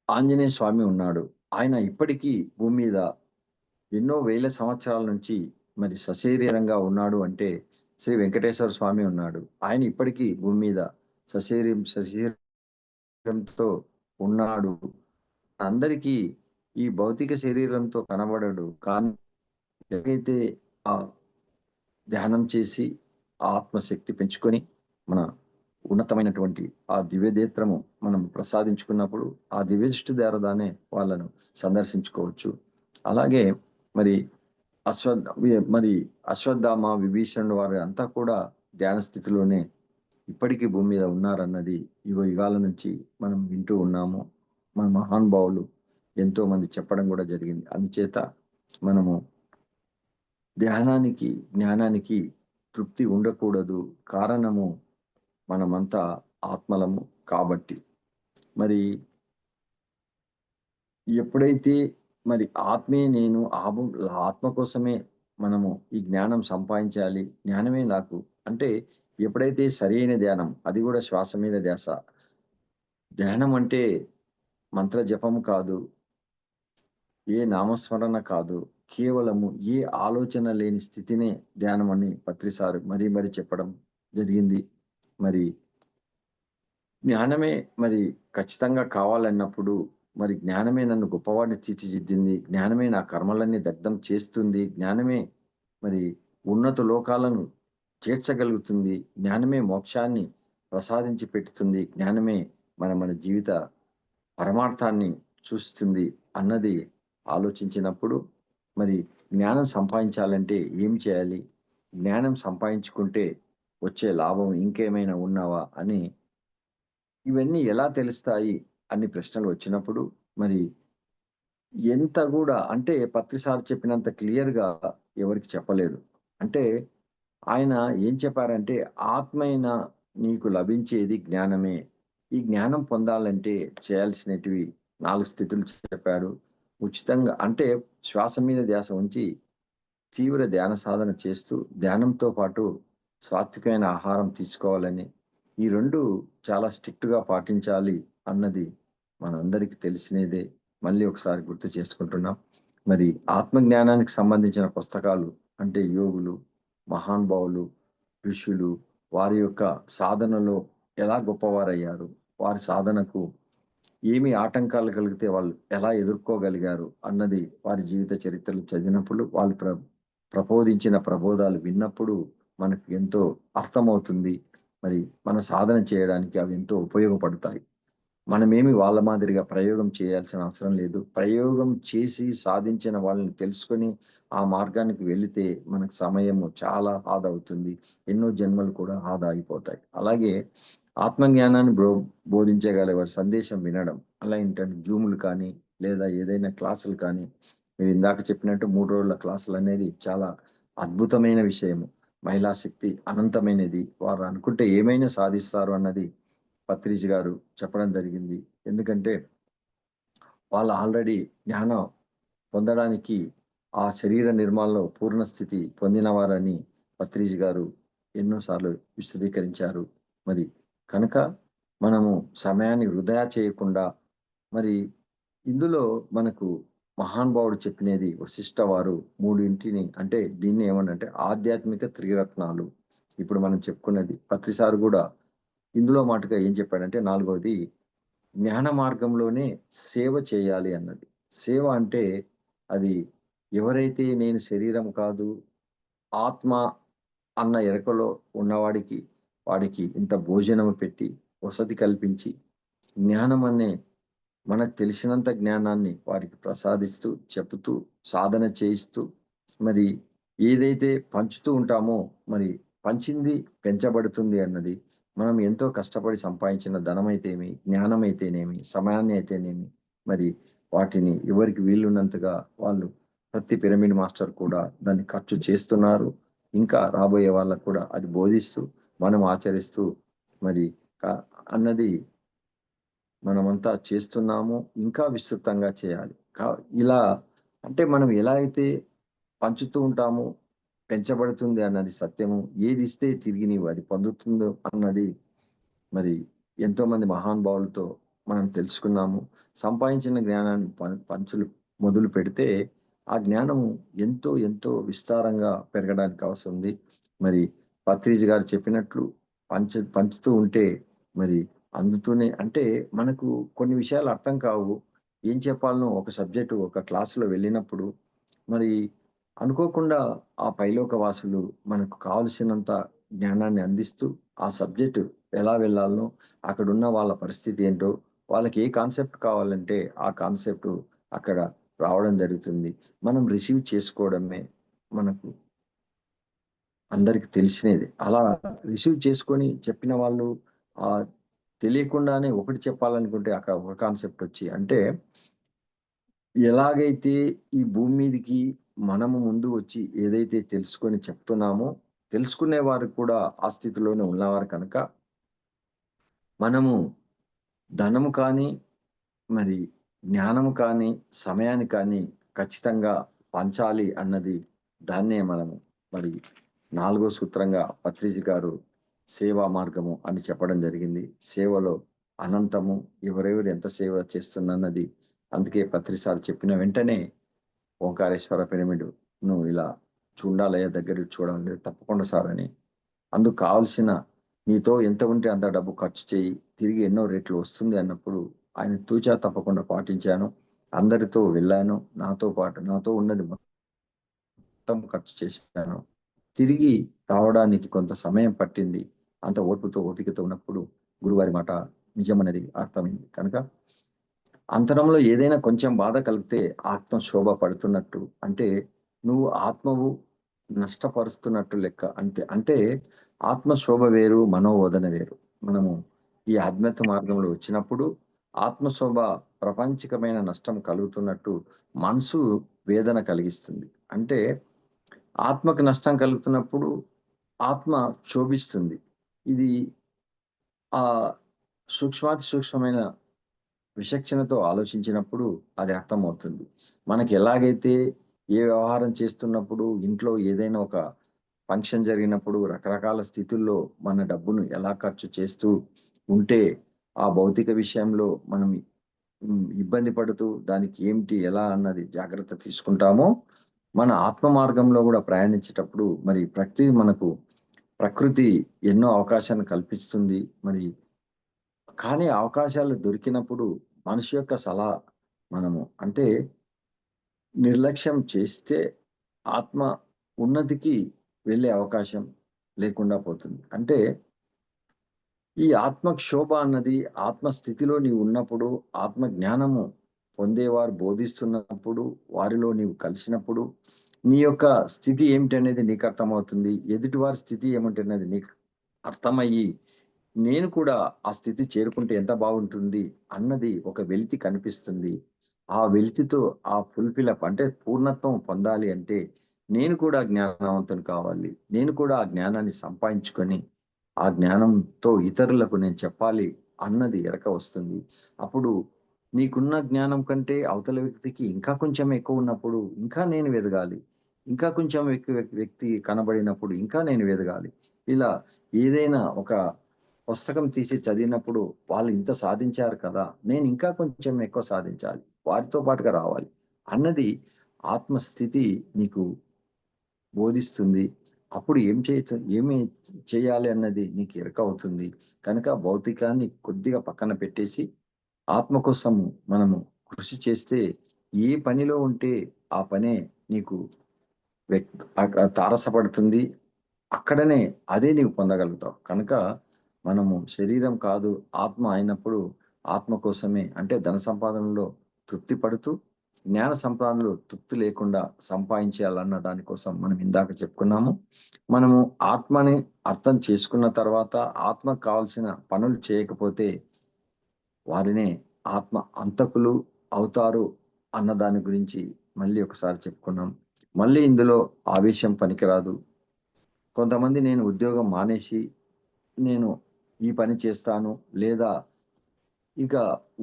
ఆంజనేయ స్వామి ఉన్నాడు. ఆయన ఇప్పటికీ భూమి మీద ఎన్నో వేల సంవత్సరాల నుంచి మరి సశరీరంగా ఉన్నాడు అంటే శ్రీ వెంకటేశ్వర స్వామి ఉన్నాడు. ఆయన ఇప్పటికీ భూమి మీద శరీరంతో ఉన్నాడు. అందరికీ ఈ భౌతిక శరీరంతో కనబడడు. కానీ ఎవరైతే ఆ ధ్యానం చేసి ఆ ఆత్మశక్తి పెంచుకొని మన ఉన్నతమైనటువంటి ఆ దివ్యదేత్రము మనం ప్రసాదించుకున్నప్పుడు ఆ దివ్యదృష్టి ద్వారానే వాళ్ళను సందర్శించుకోవచ్చు. అలాగే మరి మరి అశ్వత్థామ, విభీషణుడు వారు అంతా కూడా ధ్యాన స్థితిలోనే ఇప్పటికీ భూమి మీద ఉన్నారన్నది యుగాల నుంచి మనం వింటూ ఉన్నాము. మన మహానుభావులు ఎంతో మంది చెప్పడం కూడా జరిగింది. అందుచేత మనము ధ్యానానికి, జ్ఞానానికి తృప్తి ఉండకూడదు. కారణము మనమంతా ఆత్మలము కాబట్టి. మరి ఎప్పుడైతే మరి ఆత్మే నేను ఆత్మ కోసమే మనము ఈ జ్ఞానం సంపాదించాలి. జ్ఞానమే నాకు అంటే ఎప్పుడైతే సరైన ధ్యానం, అది కూడా శ్వాస మీద ధ్యాస. ధ్యానం అంటే మంత్ర జపము కాదు. ఏ నామస్మరణ కాదు. కేవలము ఏ ఆలోచన లేని స్థితినే ధ్యానం అని పత్రిసారు మరీ చెప్పడం జరిగింది. మరి జ్ఞానమే మరి ఖచ్చితంగా కావాలన్నప్పుడు మరి జ్ఞానమే నన్ను గొప్పవాడిని తీర్చిదిద్దింది. జ్ఞానమే నా కర్మలన్నీ దగ్ధం చేస్తుంది. జ్ఞానమే మరి ఉన్నత లోకాలను చేర్చగలుగుతుంది. జ్ఞానమే మోక్షాన్ని ప్రసాదించి పెట్టుతుంది. జ్ఞానమే మన జీవిత పరమార్థాన్ని చూస్తుంది అన్నది ఆలోచించినప్పుడు మరి జ్ఞానం సంపాదించాలంటే ఏం చేయాలి? జ్ఞానం సంపాదించుకుంటే వచ్చే లాభం ఇంకేమైనా ఉన్నావా అని ఇవన్నీ ఎలా తెలుస్తాయి అన్ని ప్రశ్నలు వచ్చినప్పుడు మరి ఎంత గూడా అంటే పత్రిసారి చెప్పినంత క్లియర్‌గా ఎవరికీ చెప్పలేదు. అంటే ఆయన ఏం చెప్పారంటే, "ఆత్మైన నీకు లభించేది జ్ఞానమే. ఈ జ్ఞానం పొందాలంటే చేయాల్సినటివి 4 స్థితులు చెప్పాడు. ఉచితంగా అంటే శ్వాస మీద ధ్యాస ఉంచి తీవ్ర ధ్యాన సాధన చేస్తూ, ధ్యానంతో పాటు సాత్వికమైన ఆహారం తీసుకోవాలని, ఈ 2 చాలా స్ట్రిక్ట్‌గా పాటించాలి అన్నది మనందరికీ తెలిసినదే. మళ్ళీ ఒకసారి గుర్తు చేసుకుంటున్నాం. మరి ఆత్మ జ్ఞానానికి సంబంధించిన పుస్తకాలు అంటే యోగులు, మహానుభావులు, ఋషులు వారి యొక్క సాధనలో ఎలా గొప్పవారయ్యారు? వారి సాధనకు ఏమి ఆటంకాలు కలిగితే వాళ్ళు ఎలా ఎదుర్కోగలిగారు అన్నది వారి జీవిత చరిత్రలు చదివినప్పుడు వాళ్ళు ప్రబోధించిన ప్రబోధాలు విన్నప్పుడు మనకు ఎంతో అర్థమవుతుంది. మరి మన సాధన చేయడానికి అవి ఎంతో ఉపయోగపడతాయి. మనమేమి వాళ్ళ మాదిరిగా ప్రయోగం చేయాల్సిన అవసరం లేదు. ప్రయోగం చేసి సాధించిన వాళ్ళని తెలుసుకొని ఆ మార్గానికి వెళితే మనకు సమయము చాలా ఆదా అవుతుంది. ఎన్నో జన్మలు కూడా ఆదా అయిపోతాయి. అలాగే ఆత్మజ్ఞానాన్ని బోధించగల వారి సందేశం వినడం. అలా ఏంటంటే జూములు కానీ లేదా ఏదైనా క్లాసులు కానీ మీరు ఇందాక చెప్పినట్టు 3 రోజుల క్లాసులు అనేది చాలా అద్భుతమైన విషయము. మహిళా శక్తి అనంతమైనది. వారు అనుకుంటే ఏమైనా సాధిస్తారు అన్నది పత్రిజీ గారు చెప్పడం జరిగింది. ఎందుకంటే వాళ్ళు ఆల్రెడీ జ్ఞానం పొందడానికి ఆ శరీర నిర్మాణంలో పూర్ణ స్థితి పొందినవారని పత్రిజీ గారు ఎన్నోసార్లు విశదీకరించారు. మరి కనుక మనము సమయాన్ని వృధా చేయకుండా మరి ఇందులో మనకు మహానుభావుడు చెప్పినది వశిష్ఠ వారు 3 అంటే దీన్ని ఏమనంటే ఆధ్యాత్మిక త్రిరత్నాలు. ఇప్పుడు మనం చెప్పుకున్నది పత్రిసారి కూడా ఇందులో మాటగా ఏం చెప్పాడంటే 4వది జ్ఞాన మార్గంలోనే సేవ చేయాలి అన్నది. సేవ అంటే అది ఎవరైతే నేను శరీరం కాదు, ఆత్మ అన్న ఎరుకలో ఉన్నవాడికి, వాడికి ఇంత భోజనము పెట్టి, వసతి కల్పించి, జ్ఞానం అనే మనకు తెలిసినంత జ్ఞానాన్ని వారికి ప్రసాదిస్తూ, చెపుతూ, సాధన చేయిస్తూ, మరి ఏదైతే పంచుతూ ఉంటామో మరి పంచింది పెంచబడుతుంది అన్నది మనం ఎంతో కష్టపడి సంపాదించిన ధనమైతేమి, జ్ఞానమైతేనేమి, సమయాన్ని అయితేనేమి, మరి వాటిని ఎవరికి వీలున్నంతగా వాళ్ళు ప్రతి పిరమిడ్ మాస్టర్ కూడా దాన్ని ఖర్చు చేస్తున్నారు. ఇంకా రాబోయే వాళ్ళకు కూడా అది బోధిస్తూ మనం ఆచరిస్తూ మరి అన్నది మనమంతా చేస్తున్నాము. ఇంకా విస్తృతంగా చేయాలి. ఇలా అంటే మనం ఎలా అయితే పంచుతూ ఉంటామో పెంచబడుతుంది అన్నది సత్యము. ఏది ఇస్తే తిరిగి నీవు అది పొందుతుందో అన్నది మరి ఎంతో మంది మహానుభావులతో మనం తెలుసుకున్నాము. సంపాదించిన జ్ఞానాన్ని పంచులు మొదలు పెడితే ఆ జ్ఞానము ఎంతో ఎంతో విస్తారంగా పెరగడానికి అవసరం ఉంది. మరి పత్రిజీ గారు చెప్పినట్లు పంచుతూ ఉంటే మరి అందుతూనే అంటే మనకు కొన్ని విషయాలు అర్థం కావు. ఏం చెప్పాలనో ఒక సబ్జెక్టు ఒక క్లాసులో వెళ్ళినప్పుడు మరి అనుకోకుండా ఆ పైలోక వాసులు మనకు కావలసినంత జ్ఞానాన్ని అందిస్తూ ఆ సబ్జెక్టు ఎలా వెళ్ళాలనో అక్కడున్న వాళ్ళ పరిస్థితి ఏంటో వాళ్ళకి ఏ కాన్సెప్ట్ కావాలంటే ఆ కాన్సెప్ట్ అక్కడ రావడం జరుగుతుంది. మనం రిసీవ్ చేసుకోవడమే మనకు అందరికి తెలిసినది. అలా రిసీవ్ చేసుకొని చెప్పిన వాళ్ళు తెలియకుండానే ఒకటి చెప్పాలనుకుంటే అక్కడ ఒక కాన్సెప్ట్ వచ్చి అంటే ఎలాగైతే ఈ భూమి మీదకి మనము ముందు వచ్చి ఏదైతే తెలుసుకొని చెప్తున్నామో తెలుసుకునే వారు కూడా ఆ స్థితిలోనే ఉన్నవారు కనుక మనము ధనము కానీ మరి జ్ఞానము కానీ సమయాన్ని కానీ ఖచ్చితంగా పంచాలి అన్నది దాన్నే మనము మరి 4వ సూత్రంగా పత్రిజీ గారు సేవా మార్గము అని చెప్పడం జరిగింది. సేవలో అనంతము ఎవరెవరు ఎంత సేవ చేస్తున్నది. అందుకే పత్రి సార్ చెప్పిన వెంటనే ఓంకారేశ్వర పిరమిడ్ను ఇలా చూడాలయ్యా దగ్గర చూడడం లేదు తప్పకుండా సార్ అని. అందుకు కావాల్సిన నీతో ఎంత ఉంటే అంత డబ్బు ఖర్చు చేయి తిరిగి ఎన్నో రెట్లు వస్తుంది అన్నప్పుడు ఆయన తూచా తప్పకుండా పాటించాను. అందరితో వెళ్ళాను. నాతో ఉన్నది మొత్తం ఖర్చు చేశాను. తిరిగి రావడానికి కొంత సమయం పట్టింది. అంత ఓపికతో ఉన్నప్పుడు గురువారి మాట నిజమనేది అర్థమైంది. కనుక అంతరంలో ఏదైనా కొంచెం బాధ కలిగితే ఆత్మ శోభ పడుతున్నట్టు అంటే నువ్వు ఆత్మవు నష్టపరుస్తున్నట్టు లెక్క అంతే. అంటే ఆత్మ శోభ వేరు, మనోవదన వేరు. మనము ఈ ఆధ్యాత్మిక మార్గంలో వచ్చినప్పుడు ఆత్మశోభ ప్రపంచికమైన నష్టం కలుగుతున్నట్టు మనసు వేదన కలిగిస్తుంది. అంటే ఆత్మకు నష్టం కలుగుతున్నప్పుడు ఆత్మ క్షోభిస్తుంది. ఇది ఆ సూక్ష్మాతి సూక్ష్మమైన విచక్షణతో ఆలోచించినప్పుడు అది అర్థమవుతుంది. మనకి ఎలాగైతే ఏ వ్యవహారం చేస్తున్నప్పుడు ఇంట్లో ఏదైనా ఒక ఫంక్షన్ జరిగినప్పుడు రకరకాల స్థితుల్లో మన డబ్బును ఎలా ఖర్చు చేస్తూ ఉంటే ఆ భౌతిక విషయంలో మనం ఇబ్బంది పడుతూ దానికి ఏమిటి ఎలా అన్నది జాగ్రత్త తీసుకుంటామో మన ఆత్మ మార్గంలో కూడా ప్రయాణించేటప్పుడు మరి ప్రకృతి ఎన్నో అవకాశాలను కల్పిస్తుంది. మరి కానీ అవకాశాలు దొరికినప్పుడు మనిషి యొక్క సలహా మనము అంటే నిర్లక్ష్యం చేస్తే ఆత్మ ఉన్నతికి వెళ్ళే అవకాశం లేకుండా పోతుంది. అంటే ఈ ఆత్మక్షోభ అన్నది ఆత్మస్థితిలో నీవు ఉన్నప్పుడు ఆత్మ జ్ఞానము పొందేవారు బోధిస్తున్నప్పుడు వారిలో నీవు కలిసినప్పుడు నీ యొక్క స్థితి ఏమిటనేది నీకు అర్థమవుతుంది. ఎదుటివారి స్థితి ఏమిటనేది నీకు అర్థమయ్యి నేను కూడా ఆ స్థితి చేరుకుంటే ఎంత బాగుంటుంది అన్నది ఒక వెలితి కనిపిస్తుంది. ఆ వెలితితో ఆ ఫుల్ఫిలప్ అంటే పూర్ణత్వం పొందాలి అంటే నేను కూడా జ్ఞానవంతుని కావాలి. నేను కూడా ఆ జ్ఞానాన్ని సంపాదించుకొని ఆ జ్ఞానంతో ఇతరులకు నేను చెప్పాలి అన్నది ఎరక వస్తుంది. అప్పుడు నీకున్న జ్ఞానం కంటే అవతల వ్యక్తికి ఇంకా కొంచెం ఎక్కువ ఉన్నప్పుడు ఇంకా నేను వెదగాలి. ఇంకా కొంచెం వ్యక్తి కనబడినప్పుడు ఇంకా నేను వెదగాలి. ఇలా ఏదైనా ఒక పుస్తకం తీసి చదివినప్పుడు వాళ్ళు ఇంత సాధించారు కదా! నేను ఇంకా కొంచెం ఎక్కువ సాధించాలి. వారితో పాటుగా రావాలి అన్నది ఆత్మస్థితి నీకు బోధిస్తుంది. అప్పుడు ఏమి చేయాలి అన్నది నీకు ఎరక అవుతుంది. కనుక భౌతికాన్ని కొద్దిగా పక్కన పెట్టేసి ఆత్మ కోసం మనము కృషి చేస్తే ఏ పనిలో ఉంటే ఆ పనే నీకు తారసపడుతుంది. అక్కడనే అదే నీవు పొందగలుగుతావు. కనుక మనము శరీరం కాదు ఆత్మ అయినప్పుడు ఆత్మ కోసమే అంటే ధన సంపాదనలో తృప్తి పడుతూ జ్ఞాన సంపాదనలో తృప్తి లేకుండా సంపాదించాలన్న దానికోసం మనం ఇందాక చెప్పుకున్నాము. మనము ఆత్మని అర్థం చేసుకున్న తర్వాత ఆత్మకు కావాల్సిన పనులు చేయకపోతే వారినే ఆత్మ అంతకులు అవుతారు అన్న దాని గురించి మళ్ళీ ఒకసారి చెప్పుకున్నాం. మళ్ళీ ఇందులో ఆవేశం పనికిరాదు. కొంతమంది నేను ఉద్యోగం మానేసి నేను ఈ పని చేస్తాను, లేదా ఇక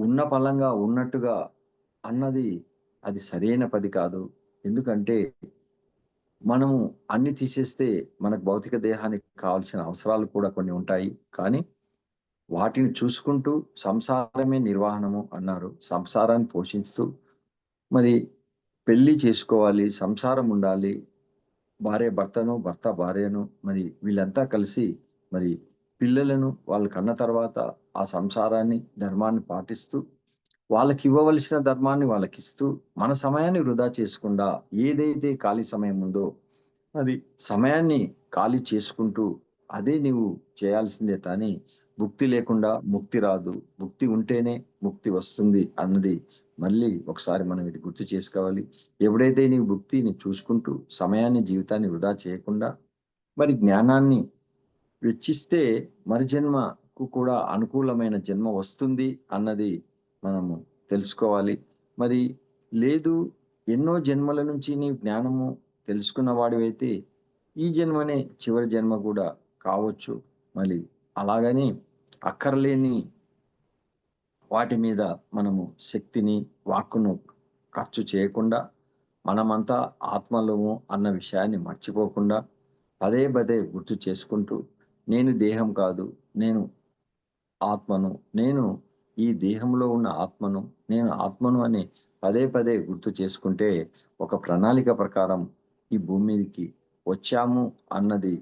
ఉన్న పలంగా ఉన్నట్టుగా అన్నది అది సరైన పది కాదు. ఎందుకంటే మనము అన్ని తీసేస్తే మనకు భౌతిక దేహానికి కావాల్సిన అవసరాలు కూడా కొన్ని ఉంటాయి. కానీ వాటిని చూసుకుంటూ సంసారమే నిర్వహణము అన్నారు. సంసారాన్ని పోషిస్తూ మరి పెళ్లి చేసుకోవాలి, సంసారం ఉండాలి. భార్య భర్తను, భర్త భార్యను, మరి వీళ్ళంతా కలిసి మరి పిల్లలను వాళ్ళు కన్న తర్వాత ఆ సంసారాన్ని, ధర్మాన్ని పాటిస్తూ వాళ్ళకి ఇవ్వవలసిన ధర్మాన్ని వాళ్ళకిస్తూ మన సమయాన్ని వృధా చేసుకుండా ఏదైతే ఖాళీ సమయం ఉందో అది సమయాన్ని ఖాళీ చేసుకుంటూ అదే నీవు చేయాల్సిందే కానీ భుక్తి లేకుండా ముక్తి రాదు. భుక్తి ఉంటేనే ముక్తి వస్తుంది అన్నది మళ్ళీ ఒకసారి మనం ఇది గుర్తు చేసుకోవాలి. ఎప్పుడైతే నీవు భుక్తిని చూసుకుంటూ సమయాన్ని, జీవితాన్ని వృధా చేయకుండా మరి జ్ఞానాన్ని వెచ్చిస్తే మరుజన్మకు కూడా అనుకూలమైన జన్మ వస్తుంది అన్నది మనము తెలుసుకోవాలి. మరి లేదు, ఎన్నో జన్మల నుంచి నీ జ్ఞానము తెలుసుకున్న వాడివైతే ఈ జన్మనే చివరి జన్మ కూడా కావచ్చు. మరి అలాగని అక్కర్లేని వాటి మీద మనము శక్తిని, వాక్కును ఖర్చు చేయకుండా మనమంతా ఆత్మలము అన్న విషయాన్ని మర్చిపోకుండా పదే పదే గుర్తు చేసుకుంటూ నేను దేహం కాదు, నేను ఆత్మను, నేను ఈ దేహంలో ఉన్న ఆత్మను, నేను ఆత్మను అని పదే పదే గుర్తు చేసుకుంటే ఒక ప్రణాళిక ప్రకారం ఈ భూమి మీదకి వచ్చాము అన్నది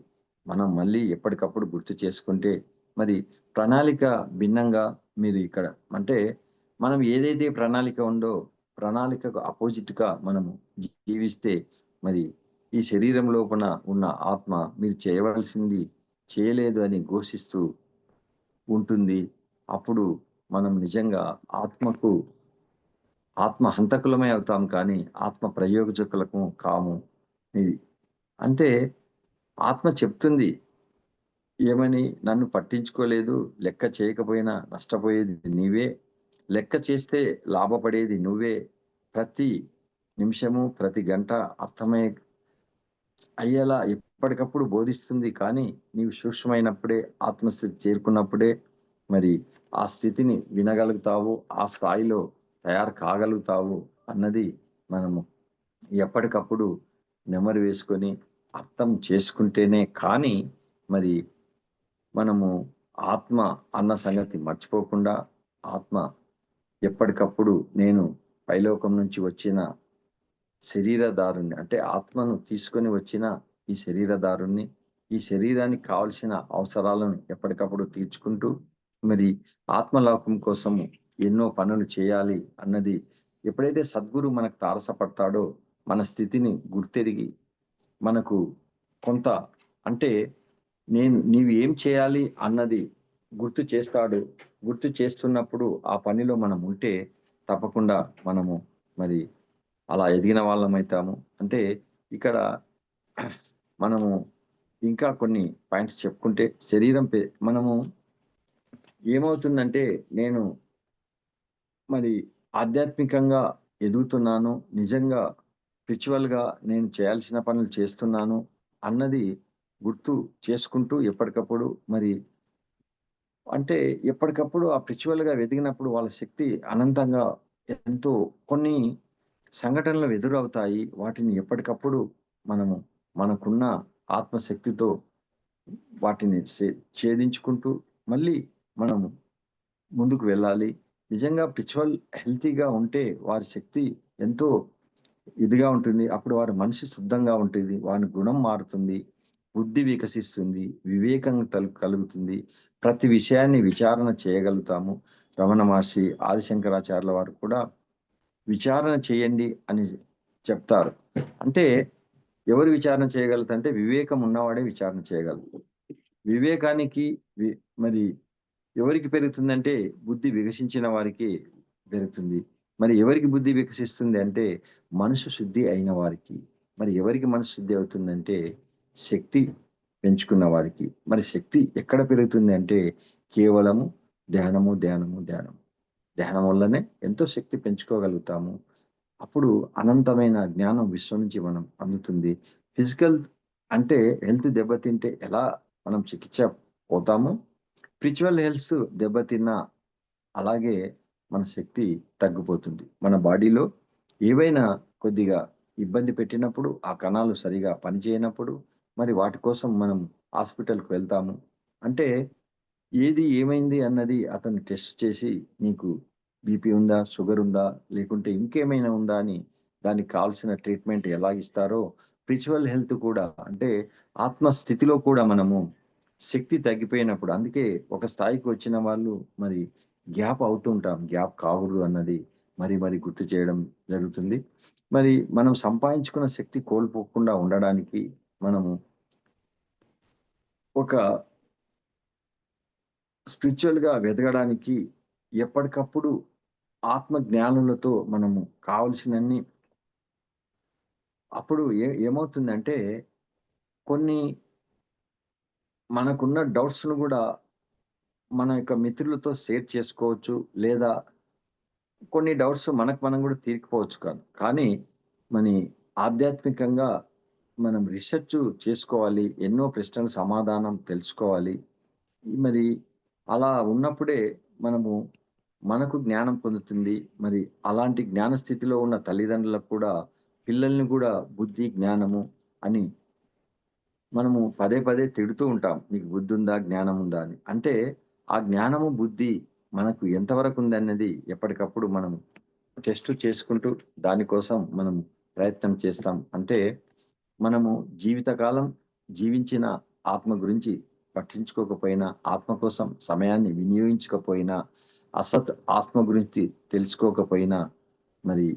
మనం మళ్ళీ ఎప్పటికప్పుడు గుర్తు చేసుకుంటే మరి ప్రణాళిక భిన్నంగా మీరు ఇక్కడ అంటే మనం ఏదైతే ప్రణాళిక ఉందో ప్రణాళికకు అపోజిట్ గా మనము జీవిస్తే మరి ఈ శరీరం లోపల ఉన్న ఆత్మ మీరు చేయవలసింది చేయలేదు అని ఘోషిస్తూ ఉంటుంది. అప్పుడు మనం నిజంగా ఆత్మ హంతకులమే అవుతాం కానీ ఆత్మ ప్రయోజకులకు కాము. ఇది అంటే ఆత్మ చెప్తుంది ఏమని, నన్ను పట్టించుకోలేదు, లెక్క చేయకపోయినా నష్టపోయేది నీవే, లెక్క చేస్తే లాభపడేది నువ్వే, ప్రతి నిమిషము ప్రతి గంట అయ్యేలా ఎప్పటికప్పుడు బోధిస్తుంది. కానీ నీవు సూక్ష్మమైనప్పుడే ఆత్మస్థితి చేరుకున్నప్పుడే మరి ఆ స్థితిని వినగలుగుతావు, ఆ స్థాయిలో తయారు కాగలుగుతావు అన్నది మనము ఎప్పటికప్పుడు నెమరు వేసుకొని అర్థం చేసుకుంటేనే కానీ మరి మనము ఆత్మ అన్న సంగతి మర్చిపోకుండా ఆత్మ ఎప్పటికప్పుడు నేను పైలోకం నుంచి వచ్చిన శరీరదారుణ్ణి అంటే ఆత్మను తీసుకొని వచ్చిన ఈ శరీరదారుణ్ణి, ఈ శరీరానికి కావలసిన అవసరాలను ఎప్పటికప్పుడు తీర్చుకుంటూ మరి ఆత్మలోకం కోసము ఎన్నో పనులు చేయాలి అన్నది ఎప్పుడైతే సద్గురు మనకు తారసపడతాడో మన స్థితిని గుర్తెరిగి మనకు కొంత అంటే నీవు ఏం చేయాలి అన్నది గుర్తు చేస్తాడు. గుర్తు చేస్తున్నప్పుడు ఆ పనిలో మనం ఉంటే తప్పకుండా మనము మరి అలా ఎదిగిన వాళ్ళం అవుతాము. అంటే ఇక్కడ మనము ఇంకా కొన్ని పాయింట్స్ చెప్పుకుంటే శరీరం మనము ఏమవుతుందంటే నేను మరి ఆధ్యాత్మికంగా ఎదుగుతున్నాను, నిజంగా స్పిరిచువల్ గా నేను చేయాల్సిన పనులు చేస్తున్నాను అన్నది గుర్తు చేసుకుంటూ ఎప్పటికప్పుడు మరి అంటే ఎప్పటికప్పుడు ఆ స్పిరిచువల్ గా ఎదిగినప్పుడు వాళ్ళ శక్తి అనంతంగా ఎంతో కొన్ని సంఘటనలు ఎదురవుతాయి. వాటిని ఎప్పటికప్పుడు మనము మనకున్న ఆత్మశక్తితో వాటిని ఛేదించుకుంటూ మళ్ళీ మనము ముందుకు వెళ్ళాలి. నిజంగా స్పిరిచువల్ హెల్తీగా ఉంటే వారి శక్తి ఎంతో ఇదిగా ఉంటుంది. అప్పుడు వారి మనసు శుద్ధంగా ఉంటుంది, వారి గుణం మారుతుంది, బుద్ధి వికసిస్తుంది, వివేకం కలుగుతుంది, ప్రతి విషయాన్ని విచారణ చేయగలుగుతాము. రమణ మహర్షి, ఆదిశంకరాచార్యుల వారు కూడా విచారణ చేయండి అని చెప్తారు. అంటే ఎవరు విచారణ చేయగలుగుతారంటే వివేకం ఉన్నవాడే విచారణ చేయగలరు. వివేకానికి మరి ఎవరికి పెరుగుతుందంటే బుద్ధి వికసించిన వారికి పెరుగుతుంది. మరి ఎవరికి బుద్ధి వికసిస్తుంది అంటే మనసు శుద్ధి అయిన వారికి. మరి ఎవరికి మనసు శుద్ధి అవుతుందంటే శక్తి పెంచుకున్న వారికి. మరి శక్తి ఎక్కడ పెరుగుతుంది అంటే కేవలము ధ్యానము, ధ్యానము, ధ్యానము. ధ్యానం వల్లనే ఎంతో శక్తి పెంచుకోగలుగుతాము. అప్పుడు అనంతమైన జ్ఞానం విశ్వం నుంచి మనం అందుతుంది. ఫిజికల్ అంటే హెల్త్ దెబ్బతింటే ఎలా మనం చికిత్స పోతామో, స్పిరిచువల్ హెల్త్ దెబ్బతిన్నా అలాగే మన శక్తి తగ్గిపోతుంది. మన బాడీలో ఏవైనా కొద్దిగా ఇబ్బంది పెట్టినప్పుడు, ఆ కణాలు సరిగా పనిచేయనప్పుడు, మరి వాటి కోసం మనం హాస్పిటల్‌కి వెళ్తాము. అంటే ఏది ఏమైంది అన్నది అతను టెస్ట్ చేసి నీకు బీపీ ఉందా? షుగర్ ఉందా? లేకుంటే ఇంకేమైనా ఉందా? అని దానికి కావాల్సిన ట్రీట్మెంట్ ఎలా ఇస్తారో స్పిరిచువల్ హెల్త్ కూడా అంటే ఆత్మ స్థితిలో కూడా మనము శక్తి తగ్గిపోయినప్పుడు అందుకే ఒక స్థాయికి వచ్చిన వాళ్ళు మరి గ్యాప్ అవుతుంటాం. గ్యాప్ కాకూడదు అన్నది మరి మరి గుర్తు చేయడం జరుగుతుంది. మరి మనం సంపాదించుకున్న శక్తి కోల్పోకుండా ఉండడానికి మనము ఒక స్పిరిచువల్‌గా ఎదగడానికి ఎప్పటికప్పుడు ఆత్మ జ్ఞానులతో మనము కావాల్సినన్ని అప్పుడు ఏమవుతుందంటే కొన్ని మనకున్న డౌట్స్‌ను గూడా మన యొక్క మిత్రులతో షేర్ చేసుకోవచ్చు. లేదా కొన్ని డౌట్స్ మనకు మనం గూడా తీరికపోవచ్చు కాదు. కానీ మని ఆధ్యాత్మికంగా మనం రిసర్చ్ చేసుకోవాలి. ఎన్నో ప్రశ్నలకు సమాధానం తెలుసుకోవాలి. మరి అలా ఉన్నప్పుడే మనము మనకు జ్ఞానం పొందుతుంది. మరి అలాంటి జ్ఞాన స్థితిలో ఉన్న తల్లిదండ్రులకు కూడా పిల్లల్ని గూడా బుద్ధి, జ్ఞానము అని మనము పదే పదే తిడుతూ ఉంటాం. నీకు బుద్ధుందా? జ్ఞానం ఉందా? అని. అంటే ఆ జ్ఞానము, బుద్ధి మనకు ఎంతవరకు ఉందన్నది ఎప్పటికప్పుడు మనం టెస్ట్ చేసుకుంటూ దానికోసం మనం ప్రయత్నం చేస్తాం. అంటే మనము జీవితకాలం జీవించిన ఆత్మ గురించి పట్టించుకోకపోయినా, ఆత్మ కోసం సమయాన్ని వినియోగించకపోయినా, అసత్ ఆత్మ గురించి తెలుసుకోకపోయినా, మరి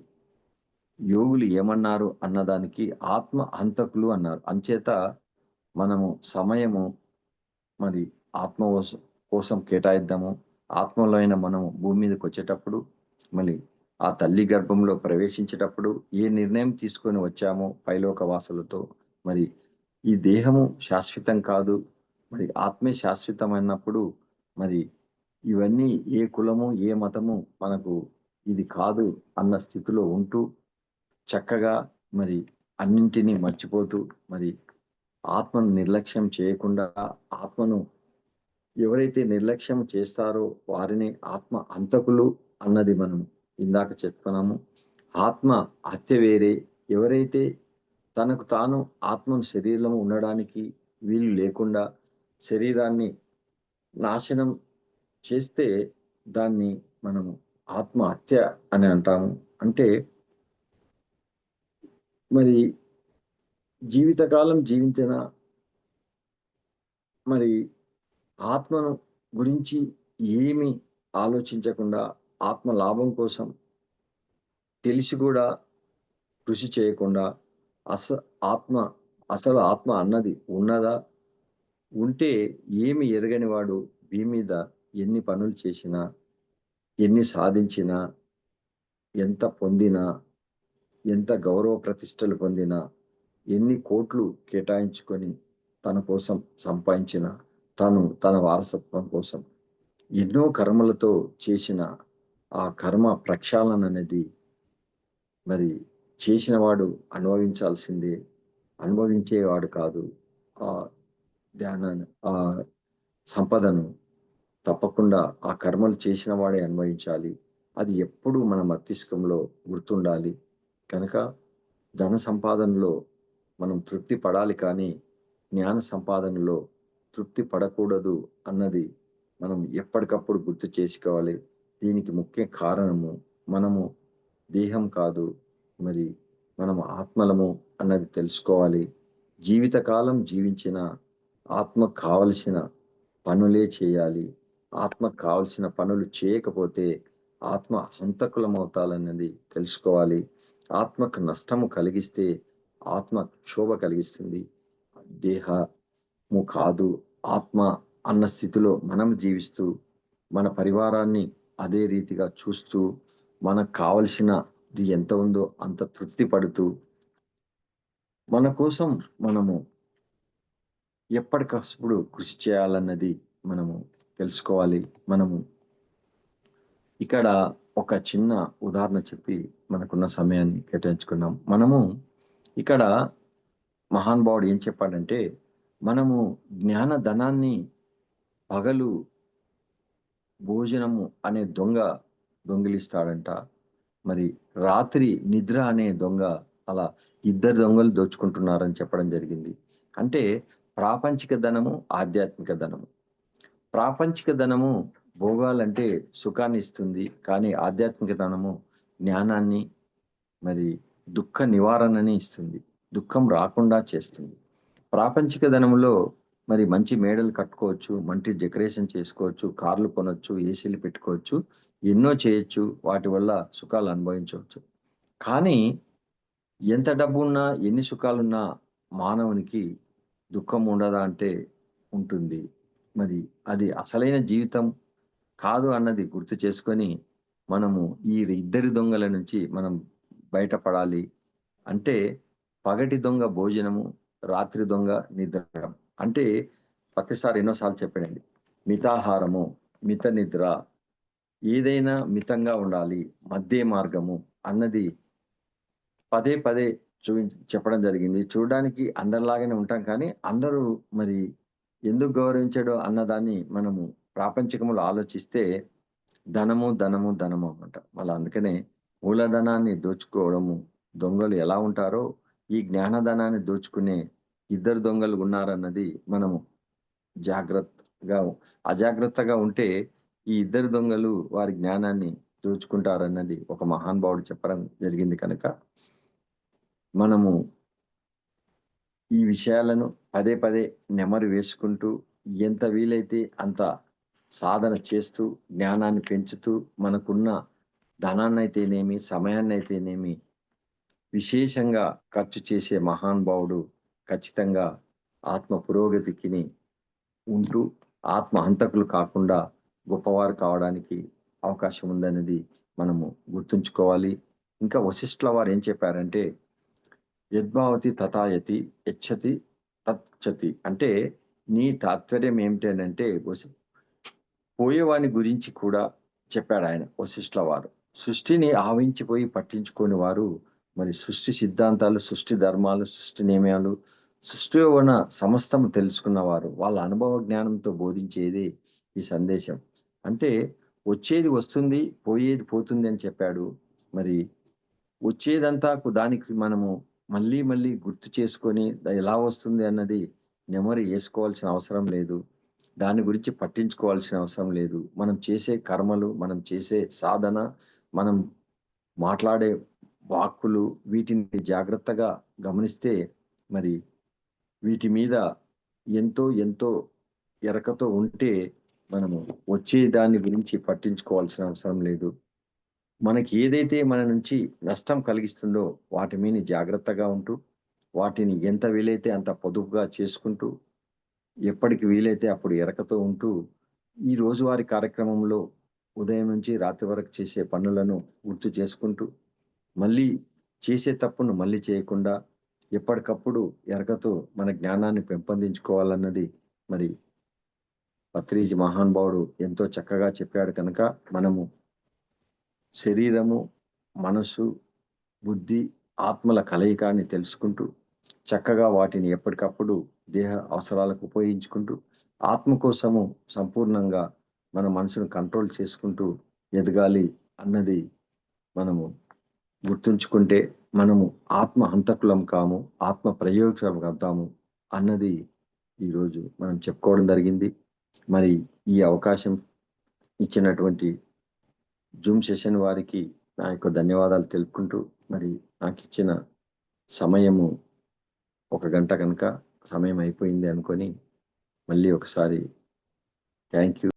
యోగులు ఏమన్నారు అన్నదానికి ఆత్మ హంతకులు అన్నారు. అంచేత మనము సమయము మరి ఆత్మ కోసం కేటాయిద్దాము. ఆత్మలో అయిన మనం భూమి మీదకొచ్చేటప్పుడు, మళ్ళీ ఆ తల్లి గర్భంలో ప్రవేశించేటప్పుడు ఏ నిర్ణయం తీసుకొని వచ్చామో పైలోక వాసులతో, మరి ఈ దేహము శాశ్వతం కాదు. మరి ఆత్మే శాశ్వతం అన్నప్పుడు, మరి ఇవన్నీ ఏ కులము, ఏ మతము మనకు ఇది కాదు అన్న స్థితిలో ఉంటూ, చక్కగా మరి అన్నింటిని మర్చిపోతూ, మరి ఆత్మను నిర్లక్ష్యం చేయకుండా ఆత్మను ఎవరైతే నిర్లక్ష్యం చేస్తారో వారిని ఆత్మ హంతకులు అన్నది మనం ఇందాక చెప్పుకున్నాము. ఆత్మ హత్య వేరే. ఎవరైతే తనకు తాను ఆత్మను శరీరంలో ఉండడానికి వీలు లేకుండా శరీరాన్ని నాశనం చేస్తే దాన్ని మనము ఆత్మహత్య అని అంటాము. అంటే మరి జీవితకాలం జీవించిన మరి ఆత్మను గురించి ఏమి ఆలోచించకుండా ఆత్మ లాభం కోసం తెలిసి కూడా కృషి చేయకుండా అస ఆత్మ అసలు ఆత్మ అన్నది ఉన్నదా? ఉంటే ఏమి ఎరగని వాడు భూమి మీద ఎన్ని పనులు చేసినా, ఎన్ని సాధించినా, ఎంత పొందినా, ఎంత గౌరవ ప్రతిష్టలు పొందినా, ఎన్ని కోట్లు కేటాయించుకొని తన కోసం సంపాదించిన, తన వారసత్వం కోసం ఎన్నో కర్మలతో చేసిన ఆ కర్మ ప్రక్షాళన అనేది మరి చేసినవాడు అనుభవించాల్సిందే. అనుభవించేవాడు కాదు. ఆ ధ్యానాన్ని సంపదను తప్పకుండా ఆ కర్మలు చేసిన వాడే అనుభవించాలి. అది ఎప్పుడూ మన మస్తిష్కంలో గుర్తుండాలి. కనుక ధన సంపాదనలో మనం తృప్తి పడాలి కానీ, జ్ఞాన సంపాదనలో తృప్తి పడకూడదు అన్నది మనం ఎప్పటికప్పుడు గుర్తు చేసుకోవాలి. దీనికి ముఖ్య కారణము మనము దేహం కాదు, మరి మనము ఆత్మలము అన్నది తెలుసుకోవాలి. జీవితకాలం జీవించిన ఆత్మకు కావలసిన పనులే చేయాలి. ఆత్మకు కావలసిన పనులు చేయకపోతే ఆత్మ హంతకులమవుతాలన్నది తెలుసుకోవాలి. ఆత్మకు నష్టము కలిగిస్తే ఆత్మ క్షోభ కలిగిస్తుంది. దేహము కాదు ఆత్మ అన్న స్థితిలో మనం జీవిస్తూ, మన పరివారాన్ని అదే రీతిగా చూస్తూ, మనకు కావలసినది ఎంత ఉందో అంత తృప్తి పడుతూ మన కోసం మనము ఎప్పటికప్పుడు కృషి చేయాలన్నది మనము తెలుసుకోవాలి. మనము ఇక్కడ ఒక చిన్న ఉదాహరణ చెప్పి మనకున్న సమయాన్ని కేటాయించుకున్నాం. మనము ఇక్కడ మహానుభావుడు ఏం చెప్పాడంటే, మనము జ్ఞాన ధనాన్ని పగలు భోజనము అనే దొంగిలిస్తాడంట. మరి రాత్రి నిద్ర అనే దొంగ అలా ఇద్దరు దొంగలు దోచుకుంటున్నారని చెప్పడం జరిగింది. అంటే ప్రాపంచిక ధనము, ఆధ్యాత్మిక ధనము. ప్రాపంచిక ధనము భోగాలంటే సుఖాన్ని ఇస్తుంది, కానీ ఆధ్యాత్మిక ధనము జ్ఞానాన్ని మరి దుఃఖ నివారణని ఇస్తుంది, దుఃఖం రాకుండా చేస్తుంది. ప్రాపంచిక ధనములో మరి మంచి మేడలు కట్టుకోవచ్చు, మంచి డెకరేషన్ చేసుకోవచ్చు, కార్లు కొనొచ్చు, ఏసీలు పెట్టుకోవచ్చు, ఎన్నో చేయొచ్చు, వాటి వల్ల సుఖాలు అనుభవించవచ్చు. కానీ ఎంత డబ్బు ఉన్నా, ఎన్ని సుఖాలున్నా మానవునికి దుఃఖం ఉండదా అంటే ఉంటుంది. మరి అది అసలైన జీవితం కాదు అన్నది గుర్తు చేసుకొని మనము ఈ ఇద్దరి దొంగల నుంచి మనం బయటపడాలి. అంటే పగటి దొంగ భోజనము, రాత్రి దొంగ నిద్ర. అంటే ప్రతిసారి ఎన్నోసార్లు చెప్పాడండి, మితాహారము, మిత నిద్ర, ఏదైనా మితంగా ఉండాలి, మధ్య మార్గము అన్నది పదే పదే చెప్పడం జరిగింది. చూడడానికి అందరిలాగానే ఉంటాం, కానీ అందరూ మరి ఎందుకు గౌరవించడో అన్నదాన్ని మనము ప్రాపంచికములో ఆలోచిస్తే ధనము ధనము ధనము అన్నమాట. మళ్ళీ అందుకనే మూలధనాన్ని దోచుకోవడము దొంగలు ఎలా ఉంటారో ఈ జ్ఞానధనాన్ని దోచుకునే ఇద్దరు దొంగలు ఉన్నారన్నది మనము అజాగ్రత్తగా ఉంటే ఈ ఇద్దరు దొంగలు వారి జ్ఞానాన్ని దోచుకుంటారన్నది ఒక మహానుభావుడు చెప్పడం జరిగింది. కనుక మనము ఈ విషయాలను పదే పదే నెమరు వేసుకుంటూ ఎంత వీలైతే అంత సాధన చేస్తూ జ్ఞానాన్ని పెంచుతూ మనకున్న ధనాన్నైతేనేమి, సమయాన్నైతేనేమి విశేషంగా ఖర్చు చేసే మహానుభావుడు ఖచ్చితంగా ఆత్మ పురోగతికి ఉంటూ ఆత్మ హంతకులు కాకుండా గొప్పవారు కావడానికి అవకాశం ఉందనేది మనము గుర్తుంచుకోవాలి. ఇంకా వశిష్ఠుల వారు ఏం చెప్పారంటే, యద్భావతి తథాయతి, యచ్చతి తచ్చతి. అంటే నీ తాత్పర్యం ఏమిటంటే పోయేవాని గురించి కూడా చెప్పాడు ఆయన వశిష్ఠుల వారు. సృష్టిని ఆవించిపోయి పట్టించుకోని వారు మరి సృష్టి సిద్ధాంతాలు, సృష్టి ధర్మాలు, సృష్టి నియమాలు, సృష్టిలో ఉన్న సమస్తము తెలుసుకున్నవారు, వాళ్ళ అనుభవ జ్ఞానంతో బోధించేది ఈ సందేశం. అంటే వచ్చేది వస్తుంది, పోయేది పోతుంది అని చెప్పాడు. మరి వచ్చేదంతా దానికి మనము మళ్ళీ మళ్ళీ గుర్తు చేసుకొని ఎలా వస్తుంది అన్నది నెమరు వేసుకోవాల్సిన అవసరం లేదు, దాని గురించి పట్టించుకోవాల్సిన అవసరం లేదు. మనం చేసే కర్మలు, మనం చేసే సాధన, మనం మాట్లాడే వాక్కులు, వీటిని జాగ్రత్తగా గమనిస్తే మరి వీటి మీద ఎంతో ఎంతో ఎరకతో ఉంటే మనము వచ్చే దాని గురించి పట్టించుకోవాల్సిన అవసరం లేదు. మనకి ఏదైతే మన నుంచి నష్టం కలిగిస్తుందో వాటి మీద జాగ్రత్తగా ఉంటూ, వాటిని ఎంత వీలైతే అంత పొదుపుగా చేసుకుంటూ, ఎప్పటికి వీలైతే అప్పుడు ఎరకతో ఉంటూ, ఈ రోజువారీ కార్యక్రమంలో ఉదయం నుంచి రాత్రి వరకు చేసే పనులను గుర్తు చేసుకుంటూ, మళ్ళీ చేసే తప్పును మళ్ళీ చేయకుండా ఎప్పటికప్పుడు ఎరకతో మన జ్ఞానాన్ని పెంపొందించుకోవాలన్నది మరి పత్రిజీ మహానుభావుడు ఎంతో చక్కగా చెప్పాడు. కనుక మనము శరీరము, మనసు, బుద్ధి, ఆత్మల కలయికాన్ని తెలుసుకుంటూ చక్కగా వాటిని ఎప్పటికప్పుడు దేహ అవసరాలకు ఉపయోగించుకుంటూ ఆత్మ కోసము సంపూర్ణంగా మన మనసును కంట్రోల్ చేసుకుంటూ ఎదగాలి అన్నది మనము గుర్తుంచుకుంటే మనము ఆత్మ హంతకులం కాము, ఆత్మ ప్రయోజనం అవుతాము అన్నది ఈరోజు మనం చెప్పుకోవడం జరిగింది. మరి ఈ అవకాశం ఇచ్చినటువంటి జూమ్ సెషన్ వారికి నా యొక్క ధన్యవాదాలు తెలుపుకుంటూ, మరి నాకు ఇచ్చిన సమయము 1 గంట కనుక సమయం అయిపోయింది అనుకొని మళ్ళీ ఒకసారి థ్యాంక్ యూ.